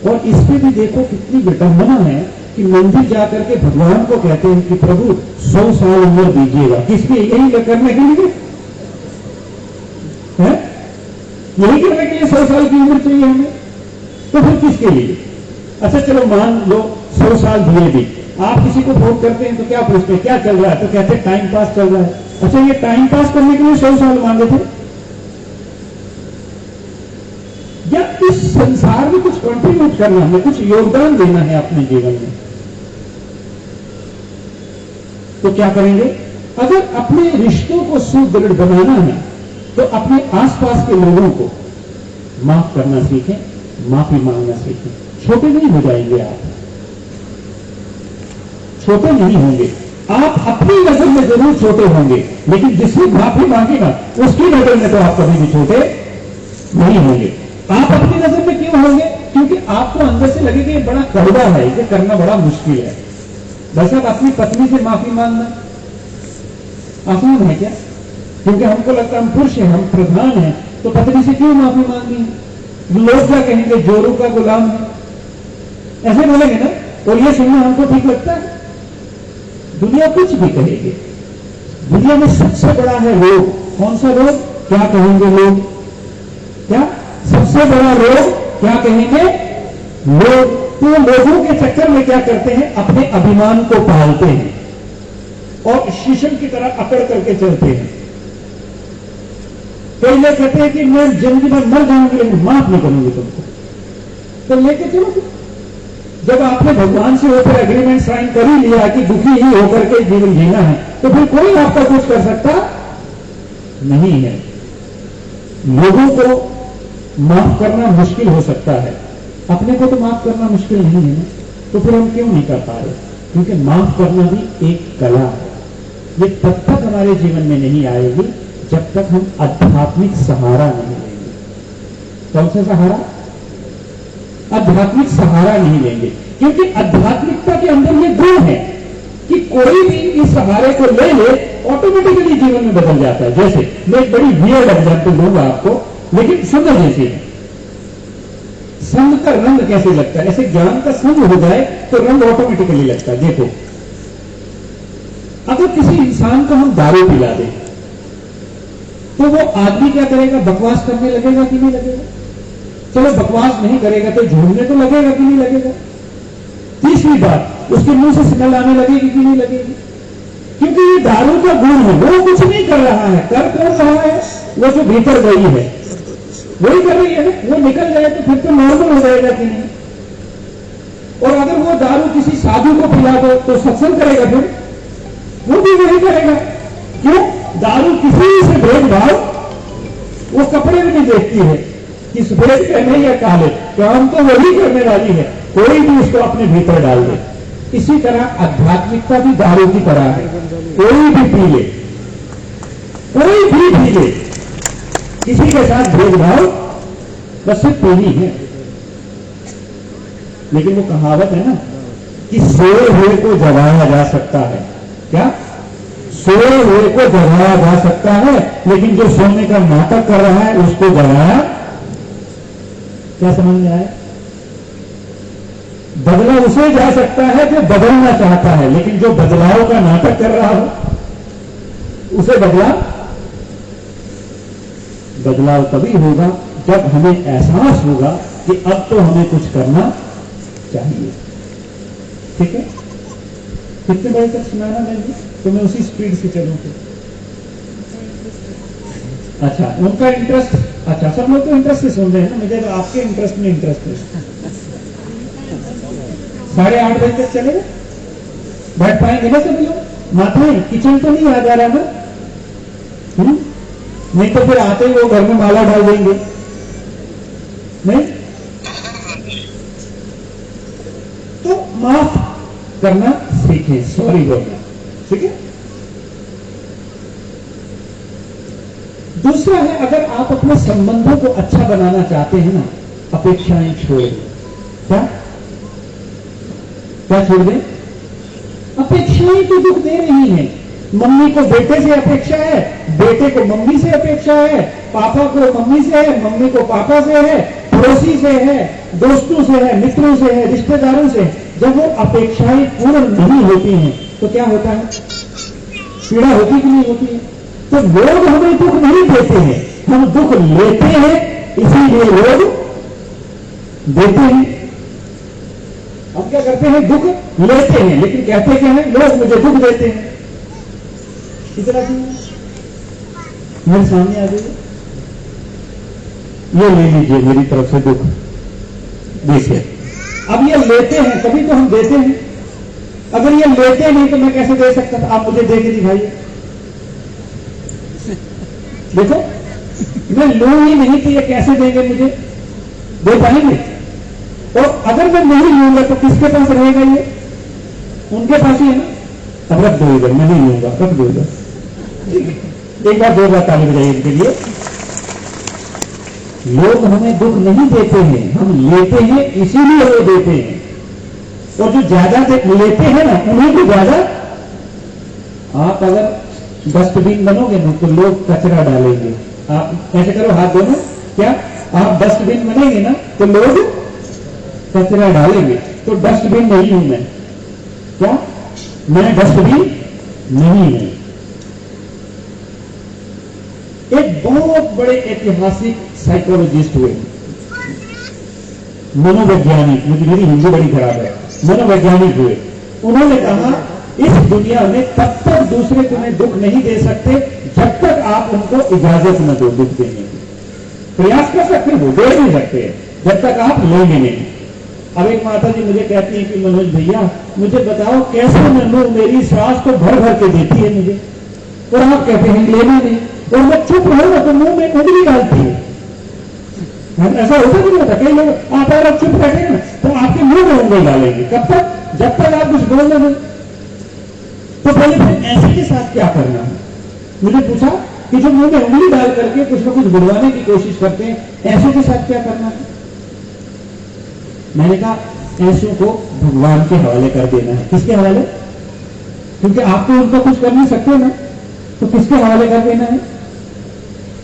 और इसमें भी देखो कितनी विडंबना है कि मंदिर जाकर के भगवान को कहते हैं कि प्रभु 100 साल उम्र दीजिएगा। किसके? यही करने के लिए है? यही करने के लिए 100 साल की उम्र चाहिए हमें, तो फिर किसके लिए? अच्छा चलो मान लो 100 साल दिए भी, आप किसी को वोट करते हैं तो क्या पूछते हैं? क्या चल रहा है? तो कहते हैं टाइम पास चल रहा है। अच्छा ये टाइम पास करने के लिए 100 साल मांगे थे? या इस संसार में कुछ कंट्रीब्यूट करना है, कुछ योगदान देना है अपने जीवन में, तो क्या करेंगे? अगर अपने रिश्तों को सुदृढ़ बनाना है तो अपने आसपास के लोगों को माफ करना सीखें, माफी मांगना सीखें। छोटे नहीं हो जाएंगे आप, छोटे नहीं होंगे आप। अपनी नजर में जरूर छोटे होंगे, लेकिन जिसने माफी मांगी ना उसकी नजर में तो आप कभी भी छोटे नहीं होंगे। आप अपनी नजर में क्यों होंगे? क्योंकि आपको अंदर से लगेगा ये बड़ा कड़वा है, इसे करना बड़ा मुश्किल है। वैसे अपनी पत्नी से माफी मांगना आसान है क्या? क्योंकि हमको लगता है हम पुरुष हैं, हम प्रधान हैं, तो पत्नी से क्यों माफी मांगनी है? लोग क्या कहेंगे? जोरू का गुलाम है, ऐसे बोलेंगे ना। और ये सुनना हमको ठीक लगता है? दुनिया कुछ भी कहेगी। दुनिया में सबसे बड़ा है रोग। कौन सा रोग? क्या कहेंगे लोग? क्या सबसे बड़ा रोग? क्या कहेंगे लोग? तो लोगों के चक्कर में क्या करते हैं? अपने अभिमान को पालते हैं और शीशम की तरह अकड़ करके चलते हैं। कई लोग कहते हैं कि मैं जिंदगी में मर जाऊंगी लेकिन माफ नहीं करूंगी तुमको, तो लेके चलो। जब आपने भगवान से होकर एग्रीमेंट साइन कर ही लिया कि दुखी ही होकर के जीवन जीना है, तो फिर कोई आपका कुछ कर सकता नहीं है। लोगों को माफ करना मुश्किल हो सकता है, अपने को तो माफ करना मुश्किल नहीं है ना, तो फिर हम क्यों नहीं कर पा रहे? क्योंकि माफ करना भी एक कला है। ये तब तक हमारे जीवन में नहीं आएगी जब तक हम आध्यात्मिक सहारा नहीं लेंगे। कौन सा सहारा? आध्यात्मिक सहारा नहीं लेंगे, क्योंकि आध्यात्मिकता के अंदर ये गुण है कि कोई भी इस सहारे को ले ले ऑटोमेटिकली जीवन में बदल जाता है। जैसे मैं एक बड़ी वियर्ड एग्जाम्पल दूंगा आपको, लेकिन सुंदर जैसी है। संग का रंग कैसे लगता है? ऐसे ज्ञान का संग हो जाए तो रंग ऑटोमेटिकली लगता है। देखो, अगर किसी इंसान को हम दारू पिला दें तो वो आदमी क्या करेगा? बकवास करने लगेगा कि नहीं लगेगा? चलो बकवास नहीं करेगा तो झूमने तो लगेगा कि नहीं लगेगा? तीसरी बात, उसके मुंह से स्मेल आने लगेगी कि नहीं लगेगी? क्योंकि ये दारू का गुण है, वो कुछ नहीं कर रहा है। कर कौन रहा है? वो जो भीतर गई है वही कर रही है ना। वो निकल जाए तो फिर तो नॉर्मल हो जाएगा कि नहीं? और अगर वो दारू किसी साधु को पिला दो तो सत्संग करेगा, फिर वो भी वही करेगा। क्यों? दारू किसी से भेदभाव वो कपड़े में नहीं देखती है कि सफेद पहने या काले, काम तो वही करने वाली है, कोई भी उसको अपने भीतर डाल दे। इसी तरह आध्यात्मिकता भी दारू की तरह है। कोई भी पी ले, कोई भी पी ले, किसी के साथ भेदभाव बस सिर्फ पीनी है। लेकिन वो कहावत है ना कि सोए हुए को जगाया जा सकता है। क्या? सोए हुए को जगाया जा सकता है, लेकिन जो सोने का नाटक कर रहा है उसको जगाया। क्या समझ में आया? बदला उसे जा सकता है जो बदलना चाहता है, लेकिन जो बदलाव का नाटक कर रहा हो उसे बदलाव तभी होगा जब हमें एहसास होगा कि अब तो हमें कुछ करना चाहिए। ठीक है? कितने बजे तक सुनाना मैंने? तो मैं उसी स्पीड से चलूंगा। अच्छा, उनका इंटरेस्ट, अच्छा सब लोग तो इंटरेस्ट से सुन रहे हैं ना, मुझे तो आपके इंटरेस्ट में इंटरेस्ट है। 8:30 बजे तक चलेगा? बैठ पाएंगे ना सभी लोग? माताएं किचन तो नहीं याद आ रहा ना? नहीं तो फिर आते ही वो घर में माला डाल देंगे, नहीं? तो माफ करना सीखें, सॉरी बोलना, ठीक है? दूसरा है, अगर आप अपने संबंधों को अच्छा बनाना चाहते हैं ना, अपेक्षाएं छोड़ दें। क्या छोड़ दें? अपेक्षाएं तो दुख दे रही हैं। मम्मी को बेटे से अपेक्षा है, बेटे को मम्मी से अपेक्षा है, पापा को मम्मी से है, मम्मी को पापा से है, पड़ोसी से है, दोस्तों से है, मित्रों से है, रिश्तेदारों से। जब वो अपेक्षाएं पूर्ण नहीं होती हैं तो क्या होता है? पीड़ा होती कि नहीं होती है? तो लोग हमें दुख नहीं देते हैं, हम दुख लेते हैं, इसीलिए लोग देते हैं। हम क्या करते हैं? दुख लेते हैं, लेकिन कहते क्या है? लोग मुझे दुख देते हैं। इतना क्यों? मेरे सामने आ जाइए, ये ले लीजिए मेरी तरफ से दुख, देखिए। अब ये लेते हैं, कभी तो हम देते हैं। अगर ये लेते नहीं तो मैं कैसे दे सकता था? आप मुझे दे के दिखाइए। देखो, मैं लूं ही नहीं तो ये कैसे देंगे मुझे? दे पाएंगे? और अगर मैं नहीं लूंगा तो किसके पास रहेगा ये? उनके पास ही है ना। अब रख दो इधर, मैं नहीं लूंगा, रख दो इधर। एक बार दो बार ताली बजाइए इनके लिए। लोग हमें दुख नहीं देते हैं, हम लेते हैं, इसीलिए वो देते हैं। और जो ज्यादा लेते हैं ना, उन्हीं को ज्यादा। आप अगर डस्टबिन बनोगे ना तो लोग कचरा डालेंगे। आप ऐसे करो, हाथ दोनों। क्या आप डस्टबिन बनेंगे ना तो लोग कचरा डालेंगे। तो डस्टबिन नहीं हूं मैं। क्या? मैं डस्टबिन नहीं हूं। एक बहुत बड़े ऐतिहासिक साइकोलॉजिस्ट हुए, मनोवैज्ञानिक, मुझे मेरी हिंदी बड़ी खराब है, मनोवैज्ञानिक हुए। उन्होंने कहा इस दुनिया में तब तक दूसरे तुम्हें दुख नहीं दे सकते जब तक आप उनको इजाजत न दो दुख देने की। प्रयास कर सकते हो, दे नहीं सकते जब तक आप लेंगे नहीं। अब एक माता जी मुझे कहती है कि मनोज भैया मुझे बताओ कैसे मैं लूं, मेरी सास तो भर भर के देती है मुझे, और आप कहते हैं लेना नहीं, और मैं चुप रहूंगा तो मुंह में उंगली डालती है। ऐसा होता नहीं होता? कई लोग आप अगर आप चुप बैठे ना तो आपके मुंह में उंगली डालेंगे। कब तक? जब तक आप कुछ बोलना नहीं। तो पहले फिर ऐसे के साथ क्या करना है? मुझे पूछा कि जो मुंह में उंगली डाल करके कुछ न कुछ बुलवाने की कोशिश करते हैं, ऐसे के साथ क्या करना है? मैंने कहा ऐसों को भगवान के हवाले कर देना है। किसके हवाले? क्योंकि आप तो उनका कुछ कर नहीं सकते ना, तो किसके हवाले कर देना है?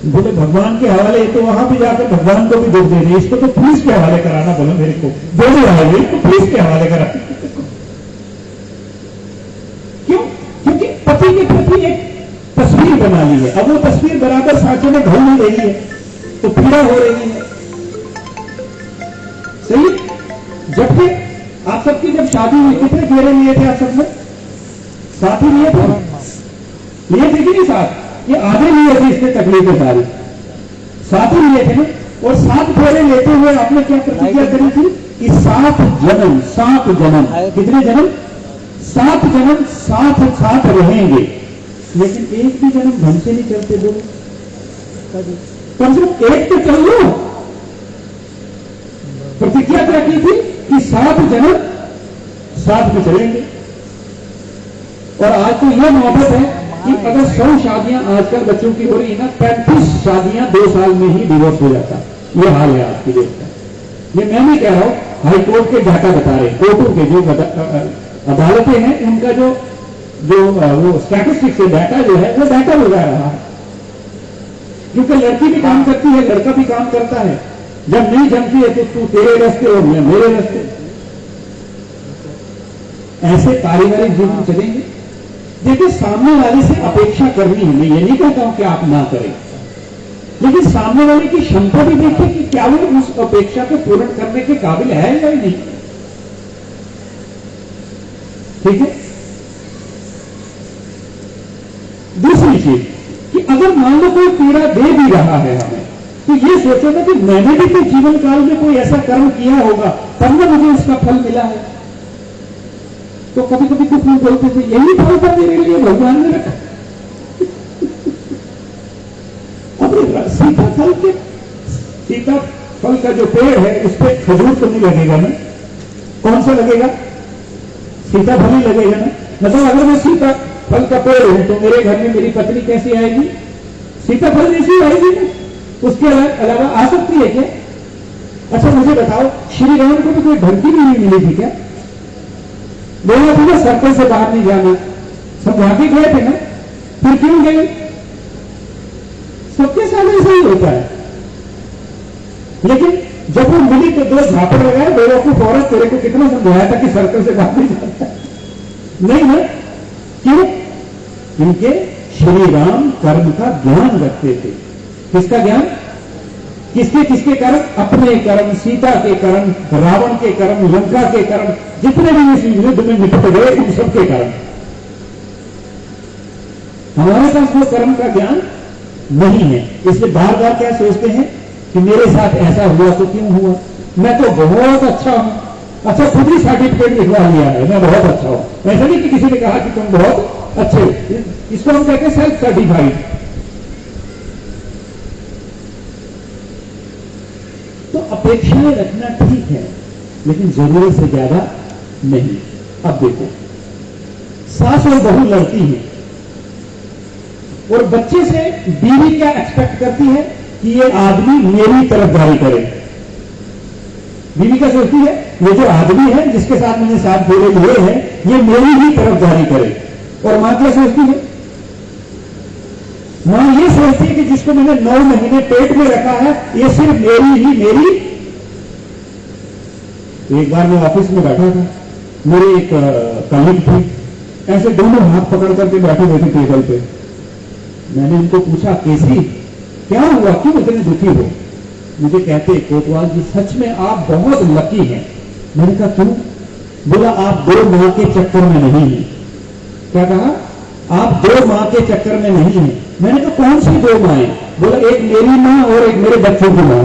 बोले भगवान के हवाले, तो वहां भी जाकर भगवान को भी दुख दे रहे, इसको तो पुलिस के हवाले कराना। बोला मेरे को बोल रहा है, इसको पुलिस के हवाले करा। क्यों? क्योंकि पति के प्रति एक तस्वीर बना ली है। अब वो तस्वीर बराबर सांचे में घूम नहीं रही है तो पीड़ा हो रही है। सही? जबकि आप सबकी जब शादी हुई कितने फेरे लिए थे? आप सबने साथ ही लिए थे, लिए थे कि नहीं साथ? ये आधे लिए थे, इसमें तकलीफें सारी साथ ही लिए थे ना। और 7 फेरे लेते हुए आपने क्या प्रतिज्ञा करी थी कि 7 जन्म, 7 जन्म, कितने जन्म? 7 जन्म साथ साथ रहेंगे। लेकिन एक भी जन्म ढंग से नहीं चलते। बोलो कम से कम एक तो चल लो। प्रतिज्ञा क्या की थी कि 7 जन्म साथ में चलेंगे। और आज तो यह मोहब्बत है कि अगर 100 शादियां आजकल बच्चों की हो रही है ना, 35 शादियां 2 साल में ही डिवोर्स हो जाता। ये हाल है आज की डेट का। ये मैं नहीं कह रहा हूं, हाई कोर्ट के डाटा बता रहे, कोर्टों के जो अदालतें हैं उनका जो वो स्टैटिस्टिक्स से डाटा जो है वो डाटा बता रहा है। क्योंकि लड़की भी काम करती है, लड़का भी काम करता है। जब नहीं जमती है तो तू तेरे रास्ते और मैं मेरे रास्ते, ऐसे पारिवारिक जीवन चलेंगे। देखिए सामने वाले से अपेक्षा करनी है, मैं ये नहीं कहता हूं कि आप ना करें, लेकिन सामने वाले की क्षमता भी देखिए कि क्या वो उस अपेक्षा को पूर्ण करने के काबिल है या नहीं। ठीक है? दूसरी चीज कि अगर मान लो कोई पीड़ा दे भी रहा है हमें, तो ये सोचो ना कि मैंने भी तो जीवन काल में कोई ऐसा कर्म किया होगा तब ना मुझे उसका फल मिला है। तो कभी कभी कुछ लोग बोलते थे यही फल था मेरे लिए भगवान ने रखा। अब सीता फल का जो पेड़ है उस पर खजूर तो नहीं लगेगा ना, कौन सा लगेगा? सीता फल ही लगेगा ना। मतलब अगर मैं सीता फल का पेड़ हूं तो मेरे घर में मेरी पत्नी कैसी आएगी? सीता फल जैसी आएगी ना, उसके अलावा आ सकती है क्या? अच्छा मुझे बताओ, श्री राम को भी कोई धमकी नहीं मिली थी क्या? बोला था ना सर्कल से बाहर नहीं जाना, समझा के गए थे ना, फिर क्यों गए? सबके साथ ऐसा ही होता है। लेकिन जब वो मिली तो दो झापड़ लगाए, बेवकूफ औरत, तेरे को कितना समझाया था कि सर्कल से बाहर नहीं जाता? नहीं ना, क्यों? क्योंकि श्री राम कर्म का ज्ञान रखते थे। किसका ज्ञान? किसके किसके कर्म? अपने कर्म, सीता के कर्म, रावण के कर्म, लंका के कर्म, जितने भी इस युद्ध में निपट गए उन सबके कर्म। हमारे पास वो कर्म का ज्ञान नहीं है, इसलिए बार बार क्या सोचते हैं कि मेरे साथ ऐसा हुआ तो क्यों हुआ, मैं तो बहुत अच्छा हूं। अच्छा, खुद ही सर्टिफिकेट लिखवा लिया है मैं बहुत अच्छा हूं। ऐसा नहीं कि किसी ने कहा कि तुम बहुत अच्छे, इसको हम कहते हैं सेल्फ सर्टिफाइड। तो अपेक्षाएं रखना ठीक है, लेकिन जरूरत से ज्यादा नहीं। अब देखो, सास और बहू लड़ती है और बच्चे से बीवी क्या एक्सपेक्ट करती है कि ये आदमी मेरी तरफदारी करे। बीवी क्या सोचती है, ये जो आदमी है जिसके साथ मैंने साथ फेरे लिए हैं, ये मेरी ही तरफदारी करे। और मां क्या सोचती है? मां ये सोचती है कि जिसको मैंने 9 महीने पेट में रखा है, ये सिर्फ मेरी। एक बार मैं ऑफिस में बैठा था, मेरे एक कलीग थे, ऐसे दोनों हाथ पकड़ करके बैठे हुए थे टेबल पे। मैंने उनको पूछा, कैसी, क्या हुआ, क्यों इतने दुखी हो? मुझे कहते, कोतवाल जी सच में आप बहुत लकी हैं। मैंने कहा क्यों? बोला आप 2 मां के चक्कर में नहीं हैं। क्या कहा? आप 2 मां के चक्कर में नहीं हैं। मैंने कहा कौन सी 2 माएं? बोला एक मेरी मां और एक मेरे बच्चों की मां।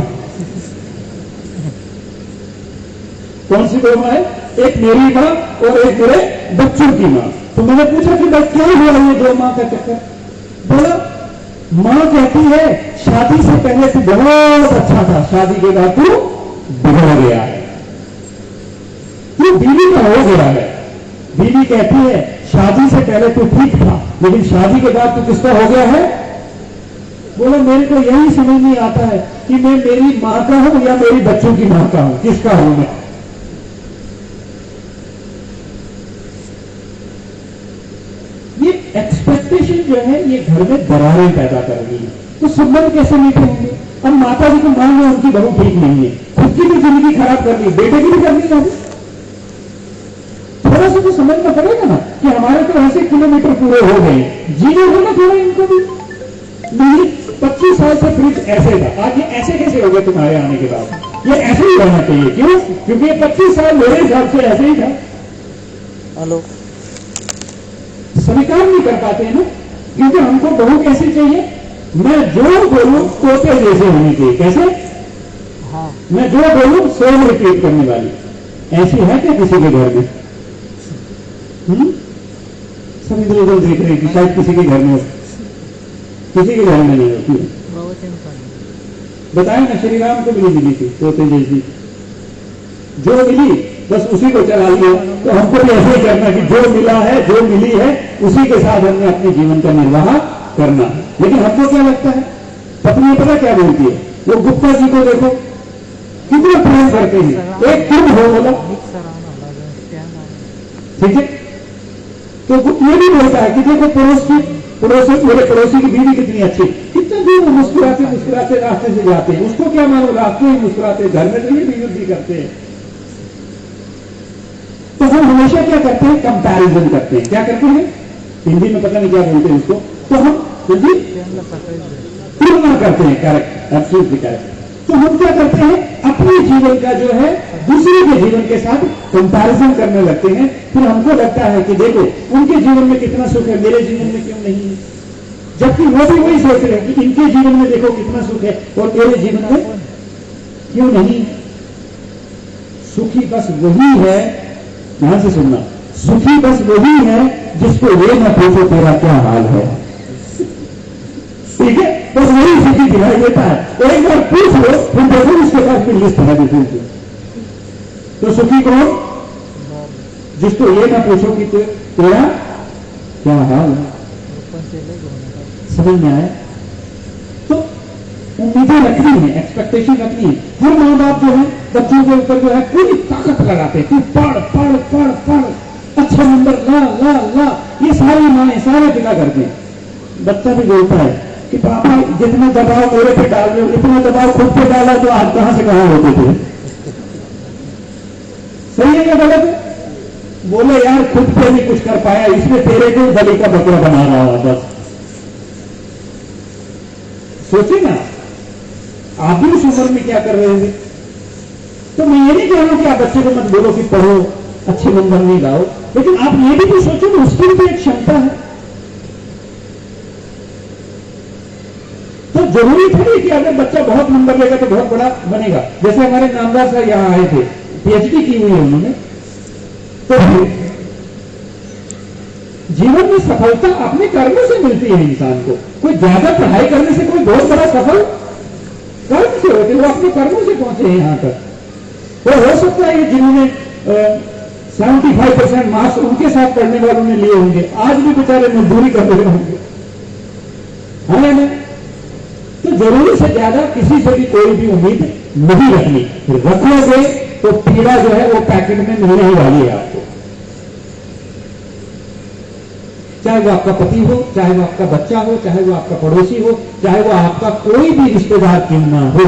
कौन सी 2 माएं? एक मेरी मां और एक मेरे बच्चों की मां। तो मैंने पूछा कि भाई क्या हुआ ये 2 मां का चक्कर? बोला मां कहती है शादी से पहले तू बहुत अच्छा था, शादी के बाद तू बिगड़ गया है, तू बीवी का हो गया है। बीवी कहती है शादी से पहले तू ठीक था, लेकिन शादी के बाद तू किसका हो गया है? बोला मेरे को यही समझ नहीं आता है कि मैं मेरी मां का हूं या मेरी बच्चों की मां का हूं, किसका हूं मैं? ये एक्सपेक्टेशन जो है ये घर में दरारें पैदा कर रही है, तो संबंध कैसे मीठे होंगे? अब माता जी को मान लो उनकी बहू ठीक नहीं है, खुद की भी जिंदगी खराब कर ली, बेटे की भी करनी है। थोड़ा सा तो समझना पड़ेगा ना कि हमारे तो ऐसे किलोमीटर पूरे हो गए, जीने हो ना थोड़ा इनको भी। नहीं 25 साल से फ्रिज ऐसे था, आज ये ऐसे कैसे हो गए तुम्हारे आने के बाद? ये ऐसे ही रहना चाहिए। क्यों? क्योंकि ये 25 साल मेरे हिसाब से ऐसे ही था।
हेलो,
स्वीकार नहीं कर पाते हैं ना, क्योंकि हमको बहू कैसी चाहिए? मैं जो बोलूं तोते जैसे होनी चाहिए। कैसे?
हाँ,
मैं जो बोलूं स्वयं रिपीट करने वाली। ऐसी है क्या किसी के घर में? सब इधर उधर देख रहे हैं कि शायद किसी के घर में हो, किसी के घर में नहीं हो। क्यों? बताए ना, श्री राम को मिली थी तोते जैसी, जो मिली बस उसी को चला लिया। तो हमको भी ऐसे ही करना कि जो मिला है, जो मिली है, उसी के साथ हमने अपने जीवन का निर्वाह करना। लेकिन हमको क्या लगता है, पत्नी पता क्या बोलती है? वो गुप्ता जी को देखो कितना प्रेम करते हैं, एक तुम हो बोला, ठीक है? तो ये भी बोलता है कि देखो मेरे पड़ोसी की बीवी कितनी अच्छी, कितना दूर मुस्कुराते मुस्कुराते रास्ते से जाते हैं, उसको क्या मानो, रास्ते ही मुस्कुराते, घर में तो ये भी युद्ध करते हैं। तो हम हमेशा क्या करते हैं? कंपैरिजन करते हैं। क्या करते हैं? हिंदी में पता नहीं क्या बोलते हैं इसको, तो हम हिंदी तुलना करते हैं। Correct, absolutely correct. तो हम क्या करते हैं? अपने जीवन का जो है दूसरे के जीवन के साथ कंपैरिजन करने लगते हैं। फिर हमको लगता है कि देखो उनके जीवन में कितना सुख है, मेरे जीवन में क्यों नहीं है? जबकि वो भी वही सोच रहे हैं कि इनके जीवन में देखो कितना सुख है और मेरे जीवन में क्यों नहीं? सुखी बस वही है, ध्यान से सुनना, सुखी बस वही है जिसको ये ना पूछो तेरा क्या हाल है। ठीक है, बस वही सुखी दिखाई देता है। तो एक बार पूछ लो, फिर देखो उसके पास भी लिस्ट है देती थी। तो सुखी कौन? जिसको ये ना पूछो कि तेरा क्या हाल है। समझ में आया? तो उम्मीदें रखनी है, एक्सपेक्टेशन रखनी है। हर माँ बाप जो है बच्चों के ऊपर जो है पूरी ताकत लगाते हैं, तू पढ़ पढ़ पढ़ पढ़, अच्छा नंबर ला ला ला, ये सारी माएँ सारे पिता करते हैं। बच्चा भी बोलता है कि पापा जितना दबाव मेरे पे डाल रहे हो, इतना दबाव खुद पे डाला तो आप कहां से कहां होते थे। सही है या गलत है? बोले यार खुद पे नहीं कुछ कर पाया, इसमें तेरे को बलि का बकरा बना रहा है। बस सोचिए ना, आप भी उस उम्र में क्या कर रहे थे। तो मैं ये नहीं कह रहा हूं कि आप बच्चे को मत बोलो कि पढ़ो, अच्छे नंबर नहीं लाओ, लेकिन आप ये भी सोचो कि उसकी भी एक क्षमता है। तो जरूरी थोड़ी कि अगर बच्चा बहुत नंबर लेगा तो बहुत बड़ा बनेगा। जैसे हमारे नामदार सर यहां आए थे, पीएचडी की हुई है उन्होंने। तो जीवन में सफलता अपने कर्मों से मिलती है इंसान को। कोई ज्यादा पढ़ाई करने से कोई बहुत बड़ा सफल कर्म से होते, वो अपने कर्मों से पहुंचे हैं यहां तक। तो हो सकता है जिन्होंने 75% मार्क्स उनके साथ पढ़ने वालों ने लिए होंगे, आज भी बेचारे मजदूरी कर रहे होंगे, है ना। तो जरूरी से ज्यादा किसी से भी कोई भी उम्मीद नहीं रखनी। रखोगे तो पीड़ा जो है वो पैकेट में मिलने ही वाली है आपको। चाहे वो आपका पति हो, चाहे वो आपका बच्चा हो, चाहे वो आपका पड़ोसी हो, चाहे वो आपका कोई भी रिश्तेदार क्यों ना हो।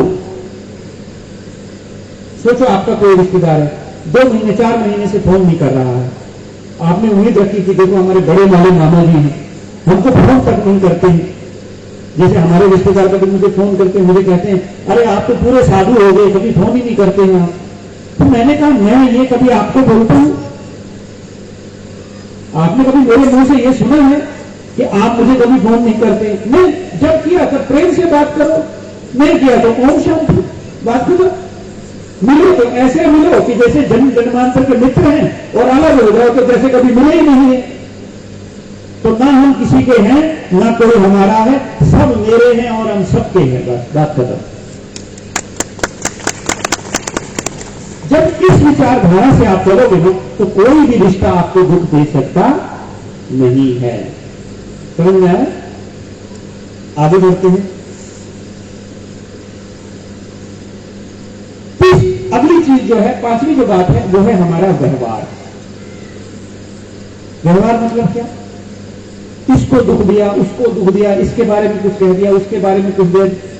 सोचो आपका कोई रिश्तेदार है, 2 महीने 4 महीने से फोन नहीं कर रहा है। आपने उम्मीद रखी कि देखो हमारे बड़े वाले मामा जी हैं, हमको फोन तक नहीं करते हैं। जैसे हमारे रिश्तेदार कभी मुझे फोन करते हैं, मुझे कहते हैं अरे आप तो पूरे साधु हो गए, कभी फोन ही नहीं करते हैं आप। तो मैंने कहा मैं ये कभी आपको बोलता हूं? आपने कभी मेरे मुंह से ये सुना है कि आप मुझे कभी फोन नहीं करते? नहीं, जब किया तब प्रेम से बात करो, नहीं किया तो ओम शांति, बात करो। मिलो तो ऐसे मिलो कि जैसे जन्म जन्मांतर के मित्र हैं, और अलग हो जाओ तो जैसे कभी मिले ही नहीं है। तो ना हम किसी के हैं, ना कोई हमारा है, सब मेरे हैं और हम सबके हैं। बस बात खत्म। जब इस विचारधारा से आप चलोगे ना तो कोई भी रिश्ता आपको दुख दे सकता नहीं है। समझ में आया? आगे बढ़ते हैं। अगली चीज जो है, 5वीं जो बात है वो है हमारा व्यवहार। व्यवहार मतलब क्या? इसको दुख दिया, उसको दुख दिया, इसके बारे में कुछ कह दिया, उसके बारे में कुछ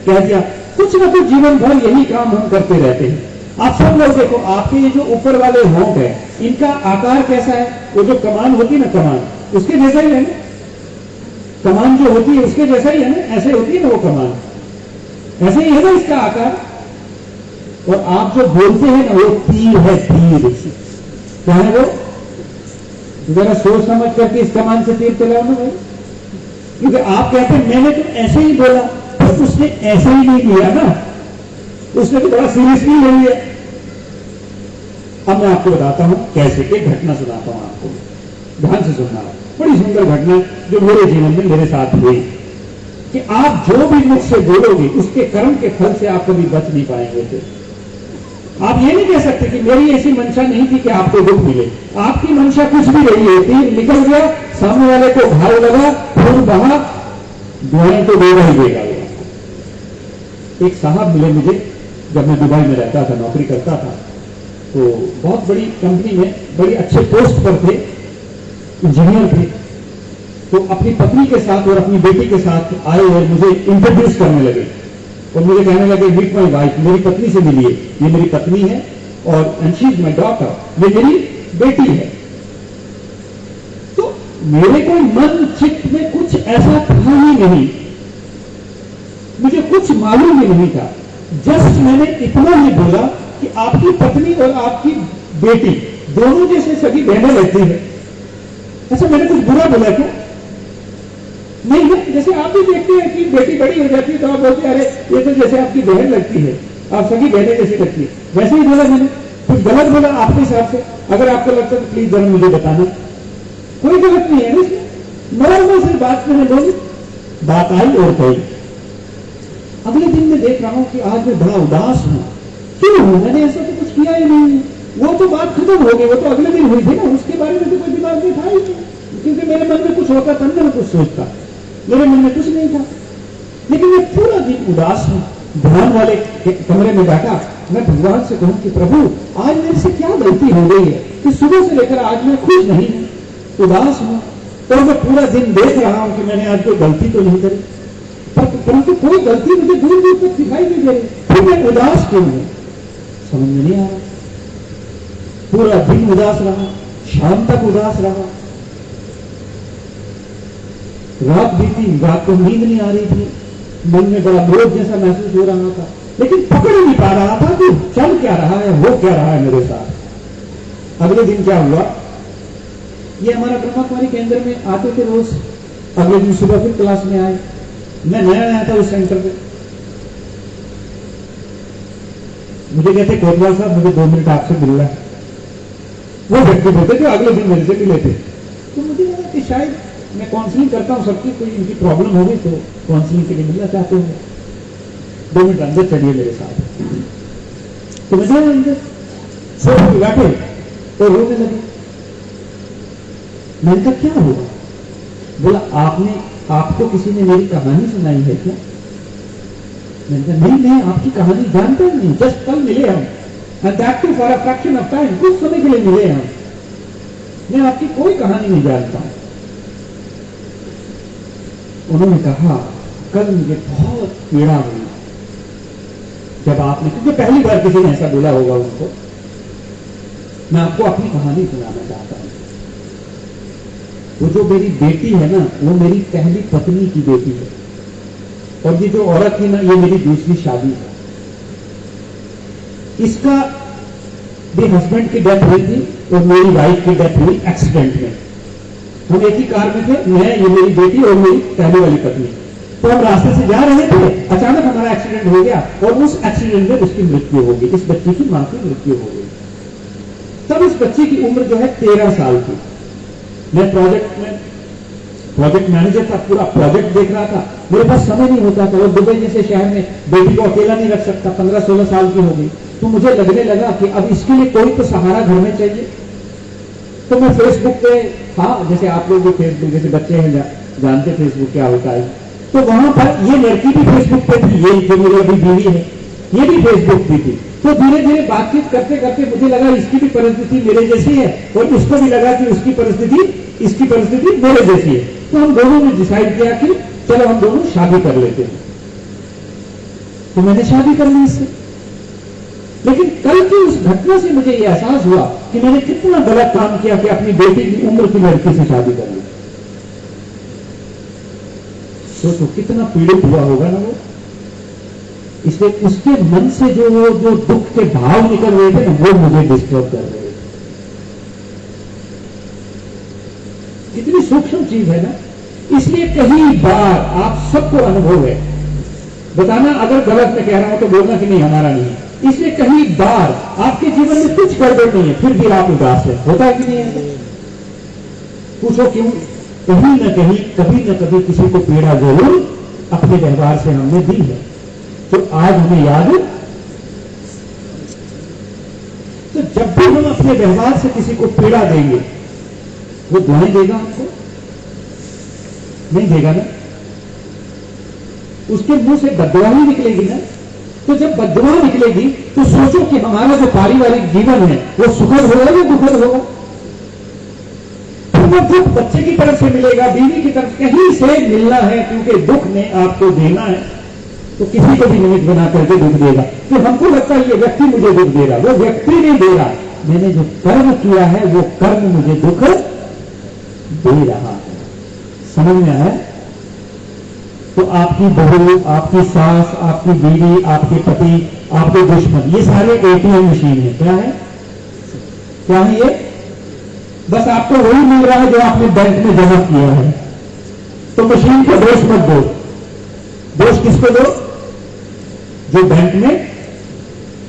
कह दिया, कुछ ना कुछ जीवन भर यही काम हम करते रहते हैं। आप सब लोग देखो, आपके ये जो ऊपर वाले होंठ है, इनका आकार कैसा है? वो जो कमान होती है ना, कमान उसके जैसा ही है ना। कमान जो होती है उसके जैसा ही है ना, ऐसे होती है ना वो कमान, ऐसे ही है ना इसका आकार। और आप जो बोलते हैं ना वो तीर है, तीर। क्या है वो? जरा सोच समझ करके इस कमान से तीर चलाओ ना भाई। क्योंकि आप कहते हैं मैंने तो ऐसे ही बोला, तो उसने ऐसे ही नहीं लिया ना, उसने तो बड़ा सीरियसली ले लिया। अब मैं आपको बताता हूं कैसे, एक घटना सुनाता हूं आपको, ध्यान से सुनना। बड़ी सुंदर घटना जो मेरे जीवन में मेरे साथ हुई कि आप जो भी मुझसे बोलोगे उसके कर्म के फल से आप कभी बच नहीं पाएंगे। फिर आप ये नहीं कह सकते कि मेरी ऐसी मंशा नहीं थी कि आपको दुख मिले। आपकी मंशा कुछ भी रही होती, निकल गया, सामने वाले को घाव लगा, खून बहा, दुआएं तो देगा ही देगा। एक साहब मिले मुझे जब मैं दुबई में रहता था, नौकरी करता था, तो बहुत बड़ी कंपनी में बड़ी अच्छे पोस्ट पर थे, इंजीनियर थे। तो अपनी पत्नी के साथ और अपनी बेटी के साथ आए और मुझे इंट्रोड्यूस करने लगे और मुझे कहने लगे मीट माई वाइफ, मेरी पत्नी से मिलिए, ये मेरी पत्नी है और and she is my daughter, ये मेरी बेटी है। तो मेरे कोई मन चित्त में कुछ ऐसा था ही नहीं, मुझे कुछ मालूम ही नहीं था। जस्ट मैंने इतना ही बोला कि आपकी पत्नी और आपकी बेटी दोनों जैसे सगी बहनें लगती है। अच्छा, मैंने कुछ बुरा बोला क्या? नहीं है। जैसे आप भी देखते हैं कि बेटी बड़ी हो जाती है तो आप बोलते हैं अरे ये तो जैसे आपकी बहन लगती है, आप सगी बहनें जैसी लगती है। वैसे ही बोला मैंने, कुछ गलत बोला आपके हिसाब से? अगर आपको लगता है तो प्लीज जरा मुझे बताना। कोई गलत नहीं है ना इसमें, नॉर्मल से बात मैंने बोली, बात आई और कही। अगले दिन मैं देख रहा हूं कि आज मैं बड़ा उदास हूं। क्यों हूं? मैंने ऐसा तो कुछ किया ही नहीं है। वो तो बात खत्म हो गई, वो तो अगले दिन हुई थी ना, उसके बारे में तो कोई दिमाग में था ही नहीं, क्योंकि मेरे मन में कुछ होता तब मैं कुछ सोचता, मेरे मन में कुछ नहीं था। लेकिन मैं पूरा दिन उदास हूं, ध्यान वाले कमरे में बैठा, मैं भगवान से कहूं कि प्रभु आज मेरे से क्या गलती हो गई है कि सुबह से लेकर आज मैं खुश नहीं हूं, उदास हूं। और मैं पूरा दिन देख रहा हूं कि मैंने आज कोई गलती तो नहीं करी, परंतु कोई गलती मुझे दूर दूर तक दिखाई नहीं दे रही, फिर मैं उदास क्यों हूं? समझ में नहीं आ रहा। पूरा दिन उदास रहा, शाम तक उदास रहा, रात बीती, रात को नींद नहीं आ रही थी, मन में बड़ा बोझ जैसा महसूस हो रहा था, लेकिन पकड़ नहीं पा रहा था कि चल क्या रहा है, हो क्या रहा है मेरे साथ। अगले दिन क्या हुआ, ये हमारा ब्रह्मा कुमारी केंद्र में आते थे रोज, अगले दिन सुबह फिर क्लास में आए। मैं नया आया था उस सेंटर पे, मुझे कहते कोतवाल साहब मुझे 2 मिनट आपसे मिलना है। वो व्यक्ति बोलते थे अगले दिन मेरे से मिले थे, तो मुझे लगा कि शायद मैं काउंसलिंग करता हूं, सबकी कोई इनकी प्रॉब्लम होगी तो काउंसलिंग के लिए मिलना चाहते हो, 2 मिनट अंदर चलिए मेरे साथ। तो मैं गया अंदर, सब बैठे और रोने लगे। मैंने कहा क्या हुआ? बोला आपको किसी ने मेरी कहानी सुनाई है क्या? मैंने कहा नहीं, मैं आपकी कहानी जानता ही नहीं, जस्ट कल मिले हम, and that too for a fraction of time, कुछ समय के लिए मिले हम, मैं आपकी कोई कहानी नहीं जानता हूं। उन्होंने कहा कल मुझे बहुत पीड़ा हुई जब आपने, क्योंकि पहली बार किसी ने ऐसा बोला होगा उनको, मैं आपको अपनी कहानी सुनाना चाहता हूं। वो जो मेरी बेटी है ना, वो मेरी पहली पत्नी की बेटी है, और ये जो औरत है ना, ये मेरी दूसरी शादी है। इसका भी हस्बैंड की डेथ हुई थी और मेरी वाइफ की डेथ हुई एक्सीडेंट में। हम एक ही कार में थे, मैं, ये मेरी बेटी और मेरी पहली वाली पत्नी। तो हम रास्ते से जा रहे थे, अचानक हमारा एक्सीडेंट हो गया और उस एक्सीडेंट में उसकी मृत्यु हो गई, इस बच्ची की मां की मृत्यु हो गई। तब इस बच्ची की उम्र जो है 13 साल की। मैं प्रोजेक्ट मैनेजर था, पूरा प्रोजेक्ट देख रहा था, मेरे पास समय नहीं होता था, और दुबई जैसे शहर में बेटी को अकेला नहीं रख सकता, 15-16 साल की हो गई। तो मुझे लगने लगा कि अब इसके लिए कोई तो सहारा घर में चाहिए। तो मैं फेसबुक पे, हाँ जैसे आप लोग भी फेसबुक, जैसे बच्चे हैं जानते फेसबुक क्या होता है, तो वहां पर ये लड़की भी फेसबुक पे थी, ये जो मेरी अभी बीवी है ये भी फेसबुक पे थी। तो धीरे धीरे बातचीत करते करते मुझे लगा इसकी भी परिस्थिति मेरे जैसी है, और उसको भी लगा कि इसकी परिस्थिति मेरे जैसी है। तो हम दोनों ने डिसाइड किया कि चलो हम दोनों शादी कर लेते हैं। तो मैंने शादी कर ली इससे। लेकिन कल की उस घटना से मुझे यह एहसास हुआ कि मैंने कितना गलत काम किया कि अपनी बेटी की उम्र की लड़की से शादी कर ली। तो कितना पीड़ित हुआ होगा ना वो। इसलिए उसके मन से जो दुख के भाव निकल रहे थे ना, वो मुझे डिस्टर्ब कर रहे थे। कितनी सूक्ष्म चीज है ना। इसलिए कई बार आप सबको अनुभव है, बताना अगर गलत मैं कह रहा हूं तो बोलना कि नहीं हमारा नहीं है। इसलिए कई बार आपके जीवन में कुछ गड़बड़ नहीं है, फिर भी आप उदास है, होता है कि नहीं है? पूछो क्यों? कहीं न कहीं कभी न कभी किसी को पीड़ा जरूर अपने व्यवहार से हमने दी है, तो आज हमें याद है। तो जब भी हम अपने व्यवहार से किसी को पीड़ा देंगे, वो दुआएं देगा हमको? नहीं देगा ना। उसके मुंह से बददुआ ही निकलेगी ना। तो जब बददुआ निकलेगी तो सोचो कि हमारा जो पारिवारिक जीवन है वो सुखद होगा या दुखद होगा? फिर दुख बच्चे की तरफ से मिलेगा, बीवी की तरफ, कहीं से मिलना है, क्योंकि दुख ने आपको देना है तो किसी को भी निमित्त बना करके दुख देगा। तो हमको लगता है ये व्यक्ति मुझे दुख दे रहा, वो व्यक्ति नहीं दे रहा, मैंने जो कर्म किया है वो कर्म मुझे दुख दे रहा है। समझ में आया? तो आपकी बहू, आपकी सास, आपकी बीवी, आपके पति, आपके दुश्मन, ये सारे एटीएम मशीन है। क्या है? क्या है ये? बस आपको वही मिल रहा है जो आपने बैंक में जमा किया है। तो मशीन को दोष मत दो। दोष किसको दो? जो बैंक में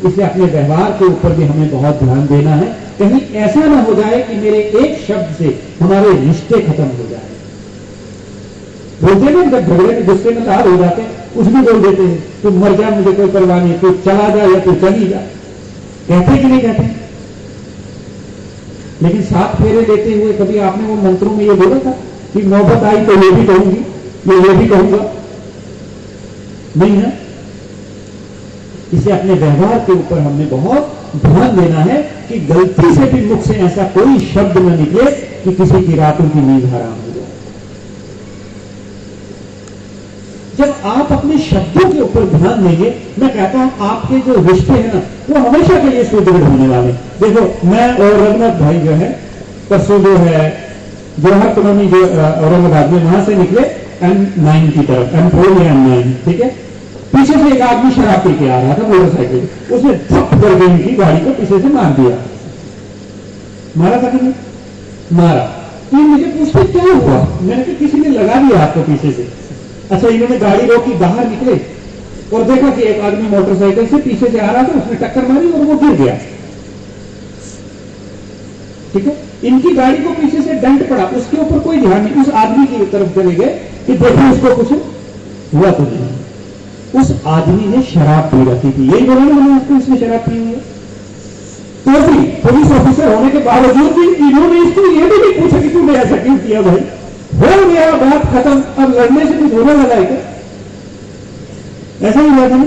इसलिए अपने व्यवहार के ऊपर भी हमें बहुत ध्यान देना है। कहीं ऐसा ना हो जाए कि मेरे एक शब्द से हमारे रिश्ते खत्म हो जाए। बोलते ना जब झगड़े में गुस्से में लाल हो जाते हैं, कुछ भी बोल देते हैं, तू मर जा मुझे कोई परवाह नहीं, तू चला जा या तू चली जा, कहते कि नहीं कहते? लेकिन 7 फेरे लेते हुए कभी आपने वो मंत्रों में ये बोला था कि नौबत आई तो ये भी कहूंगी, ये भी कहूंगा? नहीं ना। इसे अपने व्यवहार के ऊपर हमने बहुत ध्यान देना है कि गलती से भी मुख से ऐसा कोई शब्द न निकले कि किसी की रातों की नींद हराम हो जाए। जब आप अपने शब्दों के ऊपर ध्यान देंगे, मैं कहता हूं आपके जो रिश्ते हैं ना वो हमेशा के लिए सुदृढ़ होने वाले। देखो मैं और रघुनाथ भाई जो है परसों जो है जवाहर कॉलोनी जो औरंगाबाद में वहां से निकले M9 की तरफ, M4 या M9, ठीक है। पीछे से एक आदमी शराब पी के आ रहा था मोटरसाइकिल, उसने धप करके इनकी गाड़ी को पीछे से मार दिया। मारा था कि नहीं मारा? तो मुझे पूछते क्या हुआ? मैंने कहा किसी ने लगा दिया आपको पीछे से। अच्छा, इन्होंने गाड़ी रोकी, बाहर निकले और देखा कि एक आदमी मोटरसाइकिल से पीछे से आ रहा था, उसने टक्कर मारी और वो गिर गया। ठीक है, इनकी गाड़ी को पीछे से डंट पड़ा, उसके ऊपर कोई ध्यान नहीं। उस आदमी की तरफ चले गए कि देखो उसको कुछ हुआ तो नहीं। उस आदमी ने शराब पी रखी थी, यही बोला ना मैंने आपको, इसने शराब पी हुई है। तो भी पुलिस ऑफिसर होने के बावजूद भी इन्होंने इसको ये भी नहीं पूछा कि तूने ऐसा क्यों किया भाई, हो गया बात खत्म, अब लड़ने से कुछ होने वाला है क्या? ऐसा ही हुआ था ना।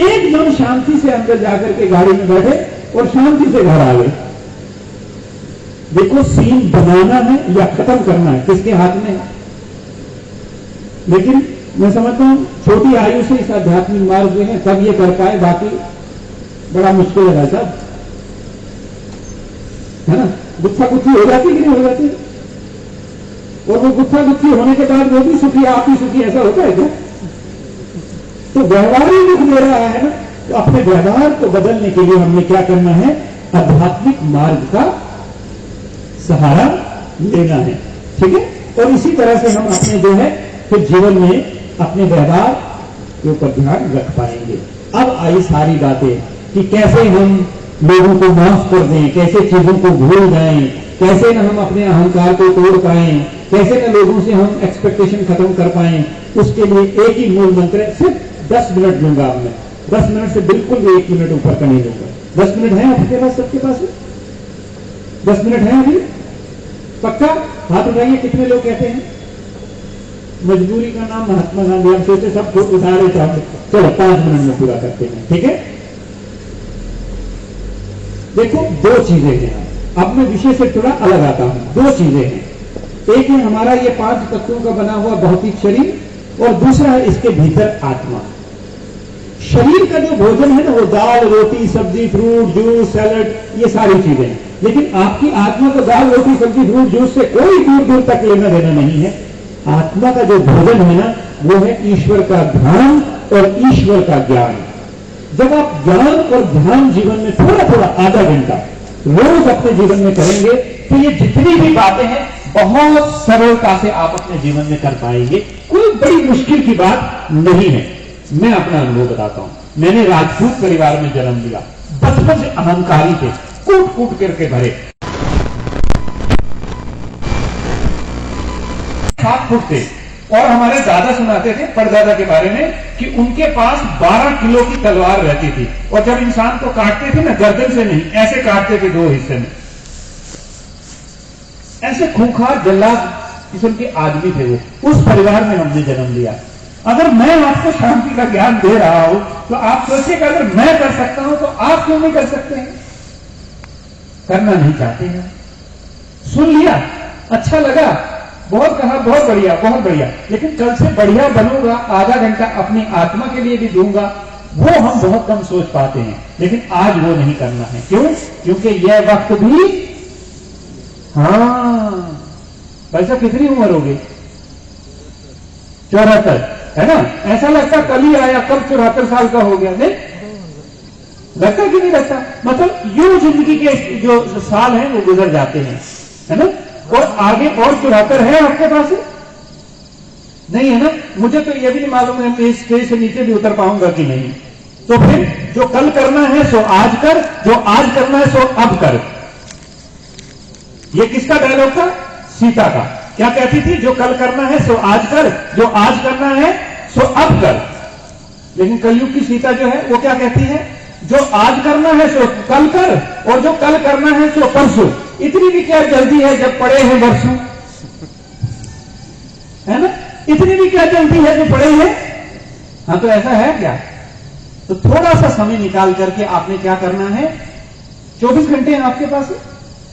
एकदम शांति से अंदर जाकर के गाड़ी में बैठे और शांति से घर आ गए। देखो सीन बनाना है या खत्म करना है किसके हाथ में है। लेकिन मैं समझता हूं छोटी आयु से इस आध्यात्मिक मार्ग में है तब ये कर पाए, बाकी बड़ा मुश्किल है साहब, है ना। गुत्था गुत्थी हो जाती कि नहीं हो जाती? और वो गुत्था गुत्थी होने के बाद वो भी सुखी आप भी सुखी, ऐसा होता है क्या? तो व्यवहार ही दुख दे रहा है ना। तो अपने व्यवहार को बदलने के लिए हमने क्या करना है? आध्यात्मिक मार्ग का सहारा लेना है, ठीक है। और इसी तरह से हम अपने जो है फिर जीवन में अपने व्यवहार के ऊपर ध्यान रख पाएंगे। अब आई सारी बातें कि कैसे हम लोगों को माफ कर दें, कैसे चीजों को भूल जाएं, कैसे न हम अपने अहंकार को तोड़ पाएं, कैसे न लोगों से हम एक्सपेक्टेशन खत्म कर पाएं। उसके लिए एक ही मूल मंत्र है, सिर्फ 10 मिनट लूंगा अब मैं, 10 मिनट से बिल्कुल भी 1 मिनट ऊपर का नहीं लूंगा। 10 मिनट है आपके पास? सबके पास है 10 मिनट है अभी? पक्का हाथ उठाइए। कितने लोग कहते हैं? मजबूरी का नाम महात्मा गांधी, हम सोचे सब खुद उठा रहे थे। चलो 5 मिनट में पूरा करते हैं, ठीक है। देखो 2 चीजें हैं, अब मैं विषय से थोड़ा अलग आता हूं। 2 चीजें हैं, एक है हमारा ये 5 तत्वों का बना हुआ भौतिक शरीर, और दूसरा है इसके भीतर आत्मा। शरीर का जो भोजन है ना वो दाल रोटी सब्जी फ्रूट जूस सैलड ये सारी चीजें हैं, लेकिन आपकी आत्मा को दाल रोटी सब्जी फ्रूट जूस से कोई दूर दूर तक लेना देना नहीं है। आत्मा का जो भोजन है ना वो है ईश्वर का ध्यान और ईश्वर का ज्ञान। जब आप ज्ञान और ध्यान जीवन में थोड़ा थोड़ा आधा घंटा रोज अपने जीवन में करेंगे तो ये जितनी भी बातें हैं बहुत सरलता से आप अपने जीवन में कर पाएंगे। कोई बड़ी मुश्किल की बात नहीं है। मैं अपना अनुभव बताता हूं। मैंने राजपूत परिवार में जन्म लिया, बचपन से अहंकारी थे, कूट कूट करके भरे, 7 फुट थे। और हमारे दादा सुनाते थे परदादा के बारे में कि उनके पास 12 किलो की तलवार रहती थी, और जब इंसान को काटते थे ना गर्दन से नहीं, ऐसे काटते थे 2 हिस्से में। ऐसे खूंखार जल्लाद किस्म के आदमी थे वो। उस परिवार में हमने जन्म लिया। अगर मैं आपको शांति का ज्ञान दे रहा हूं तो आप सोचिएगा अगर मैं कर सकता हूं तो आप क्यों नहीं कर सकते हैं? करना नहीं चाहते हैं। सुन लिया, अच्छा लगा, बहुत कहा, बहुत बढ़िया बहुत बढ़िया, लेकिन कल से बढ़िया बनूंगा, आधा घंटा अपनी आत्मा के लिए भी दूंगा, वो हम बहुत कम सोच पाते हैं। लेकिन आज वो नहीं करना है। क्यों? क्योंकि यह वक्त भी, हाँ पैसा कितनी उम्र होगी? 74 है ना। ऐसा लगता कल ही आया, कब 74 साल का हो गया? नहीं लगता कि नहीं लगता? मतलब यूं जिंदगी के जो साल हैं वो गुजर जाते हैं, है ना। और आगे और 74 है आपके पास? नहीं है ना। मुझे तो यह भी नहीं मालूम है मैं इस स्टेज से नीचे भी उतर पाऊंगा कि नहीं। तो फिर जो कल करना है सो आज कर, जो आज करना है सो अब कर। ये किसका डायलॉग था? सीता का। क्या कहती थी? जो कल करना है सो आज कर, जो आज करना है सो अब कर। लेकिन कलयुग की सीता जो है वो क्या कहती है? जो आज करना है सो कल कर, और जो कल करना है सो परसों। इतनी भी क्या जल्दी है जब पड़े हैं बरसों, है ना? इतनी भी क्या जल्दी है जो पड़े हैं। हाँ, तो ऐसा है क्या? तो थोड़ा सा समय निकाल करके आपने क्या करना है? 24 घंटे हैं आपके पास।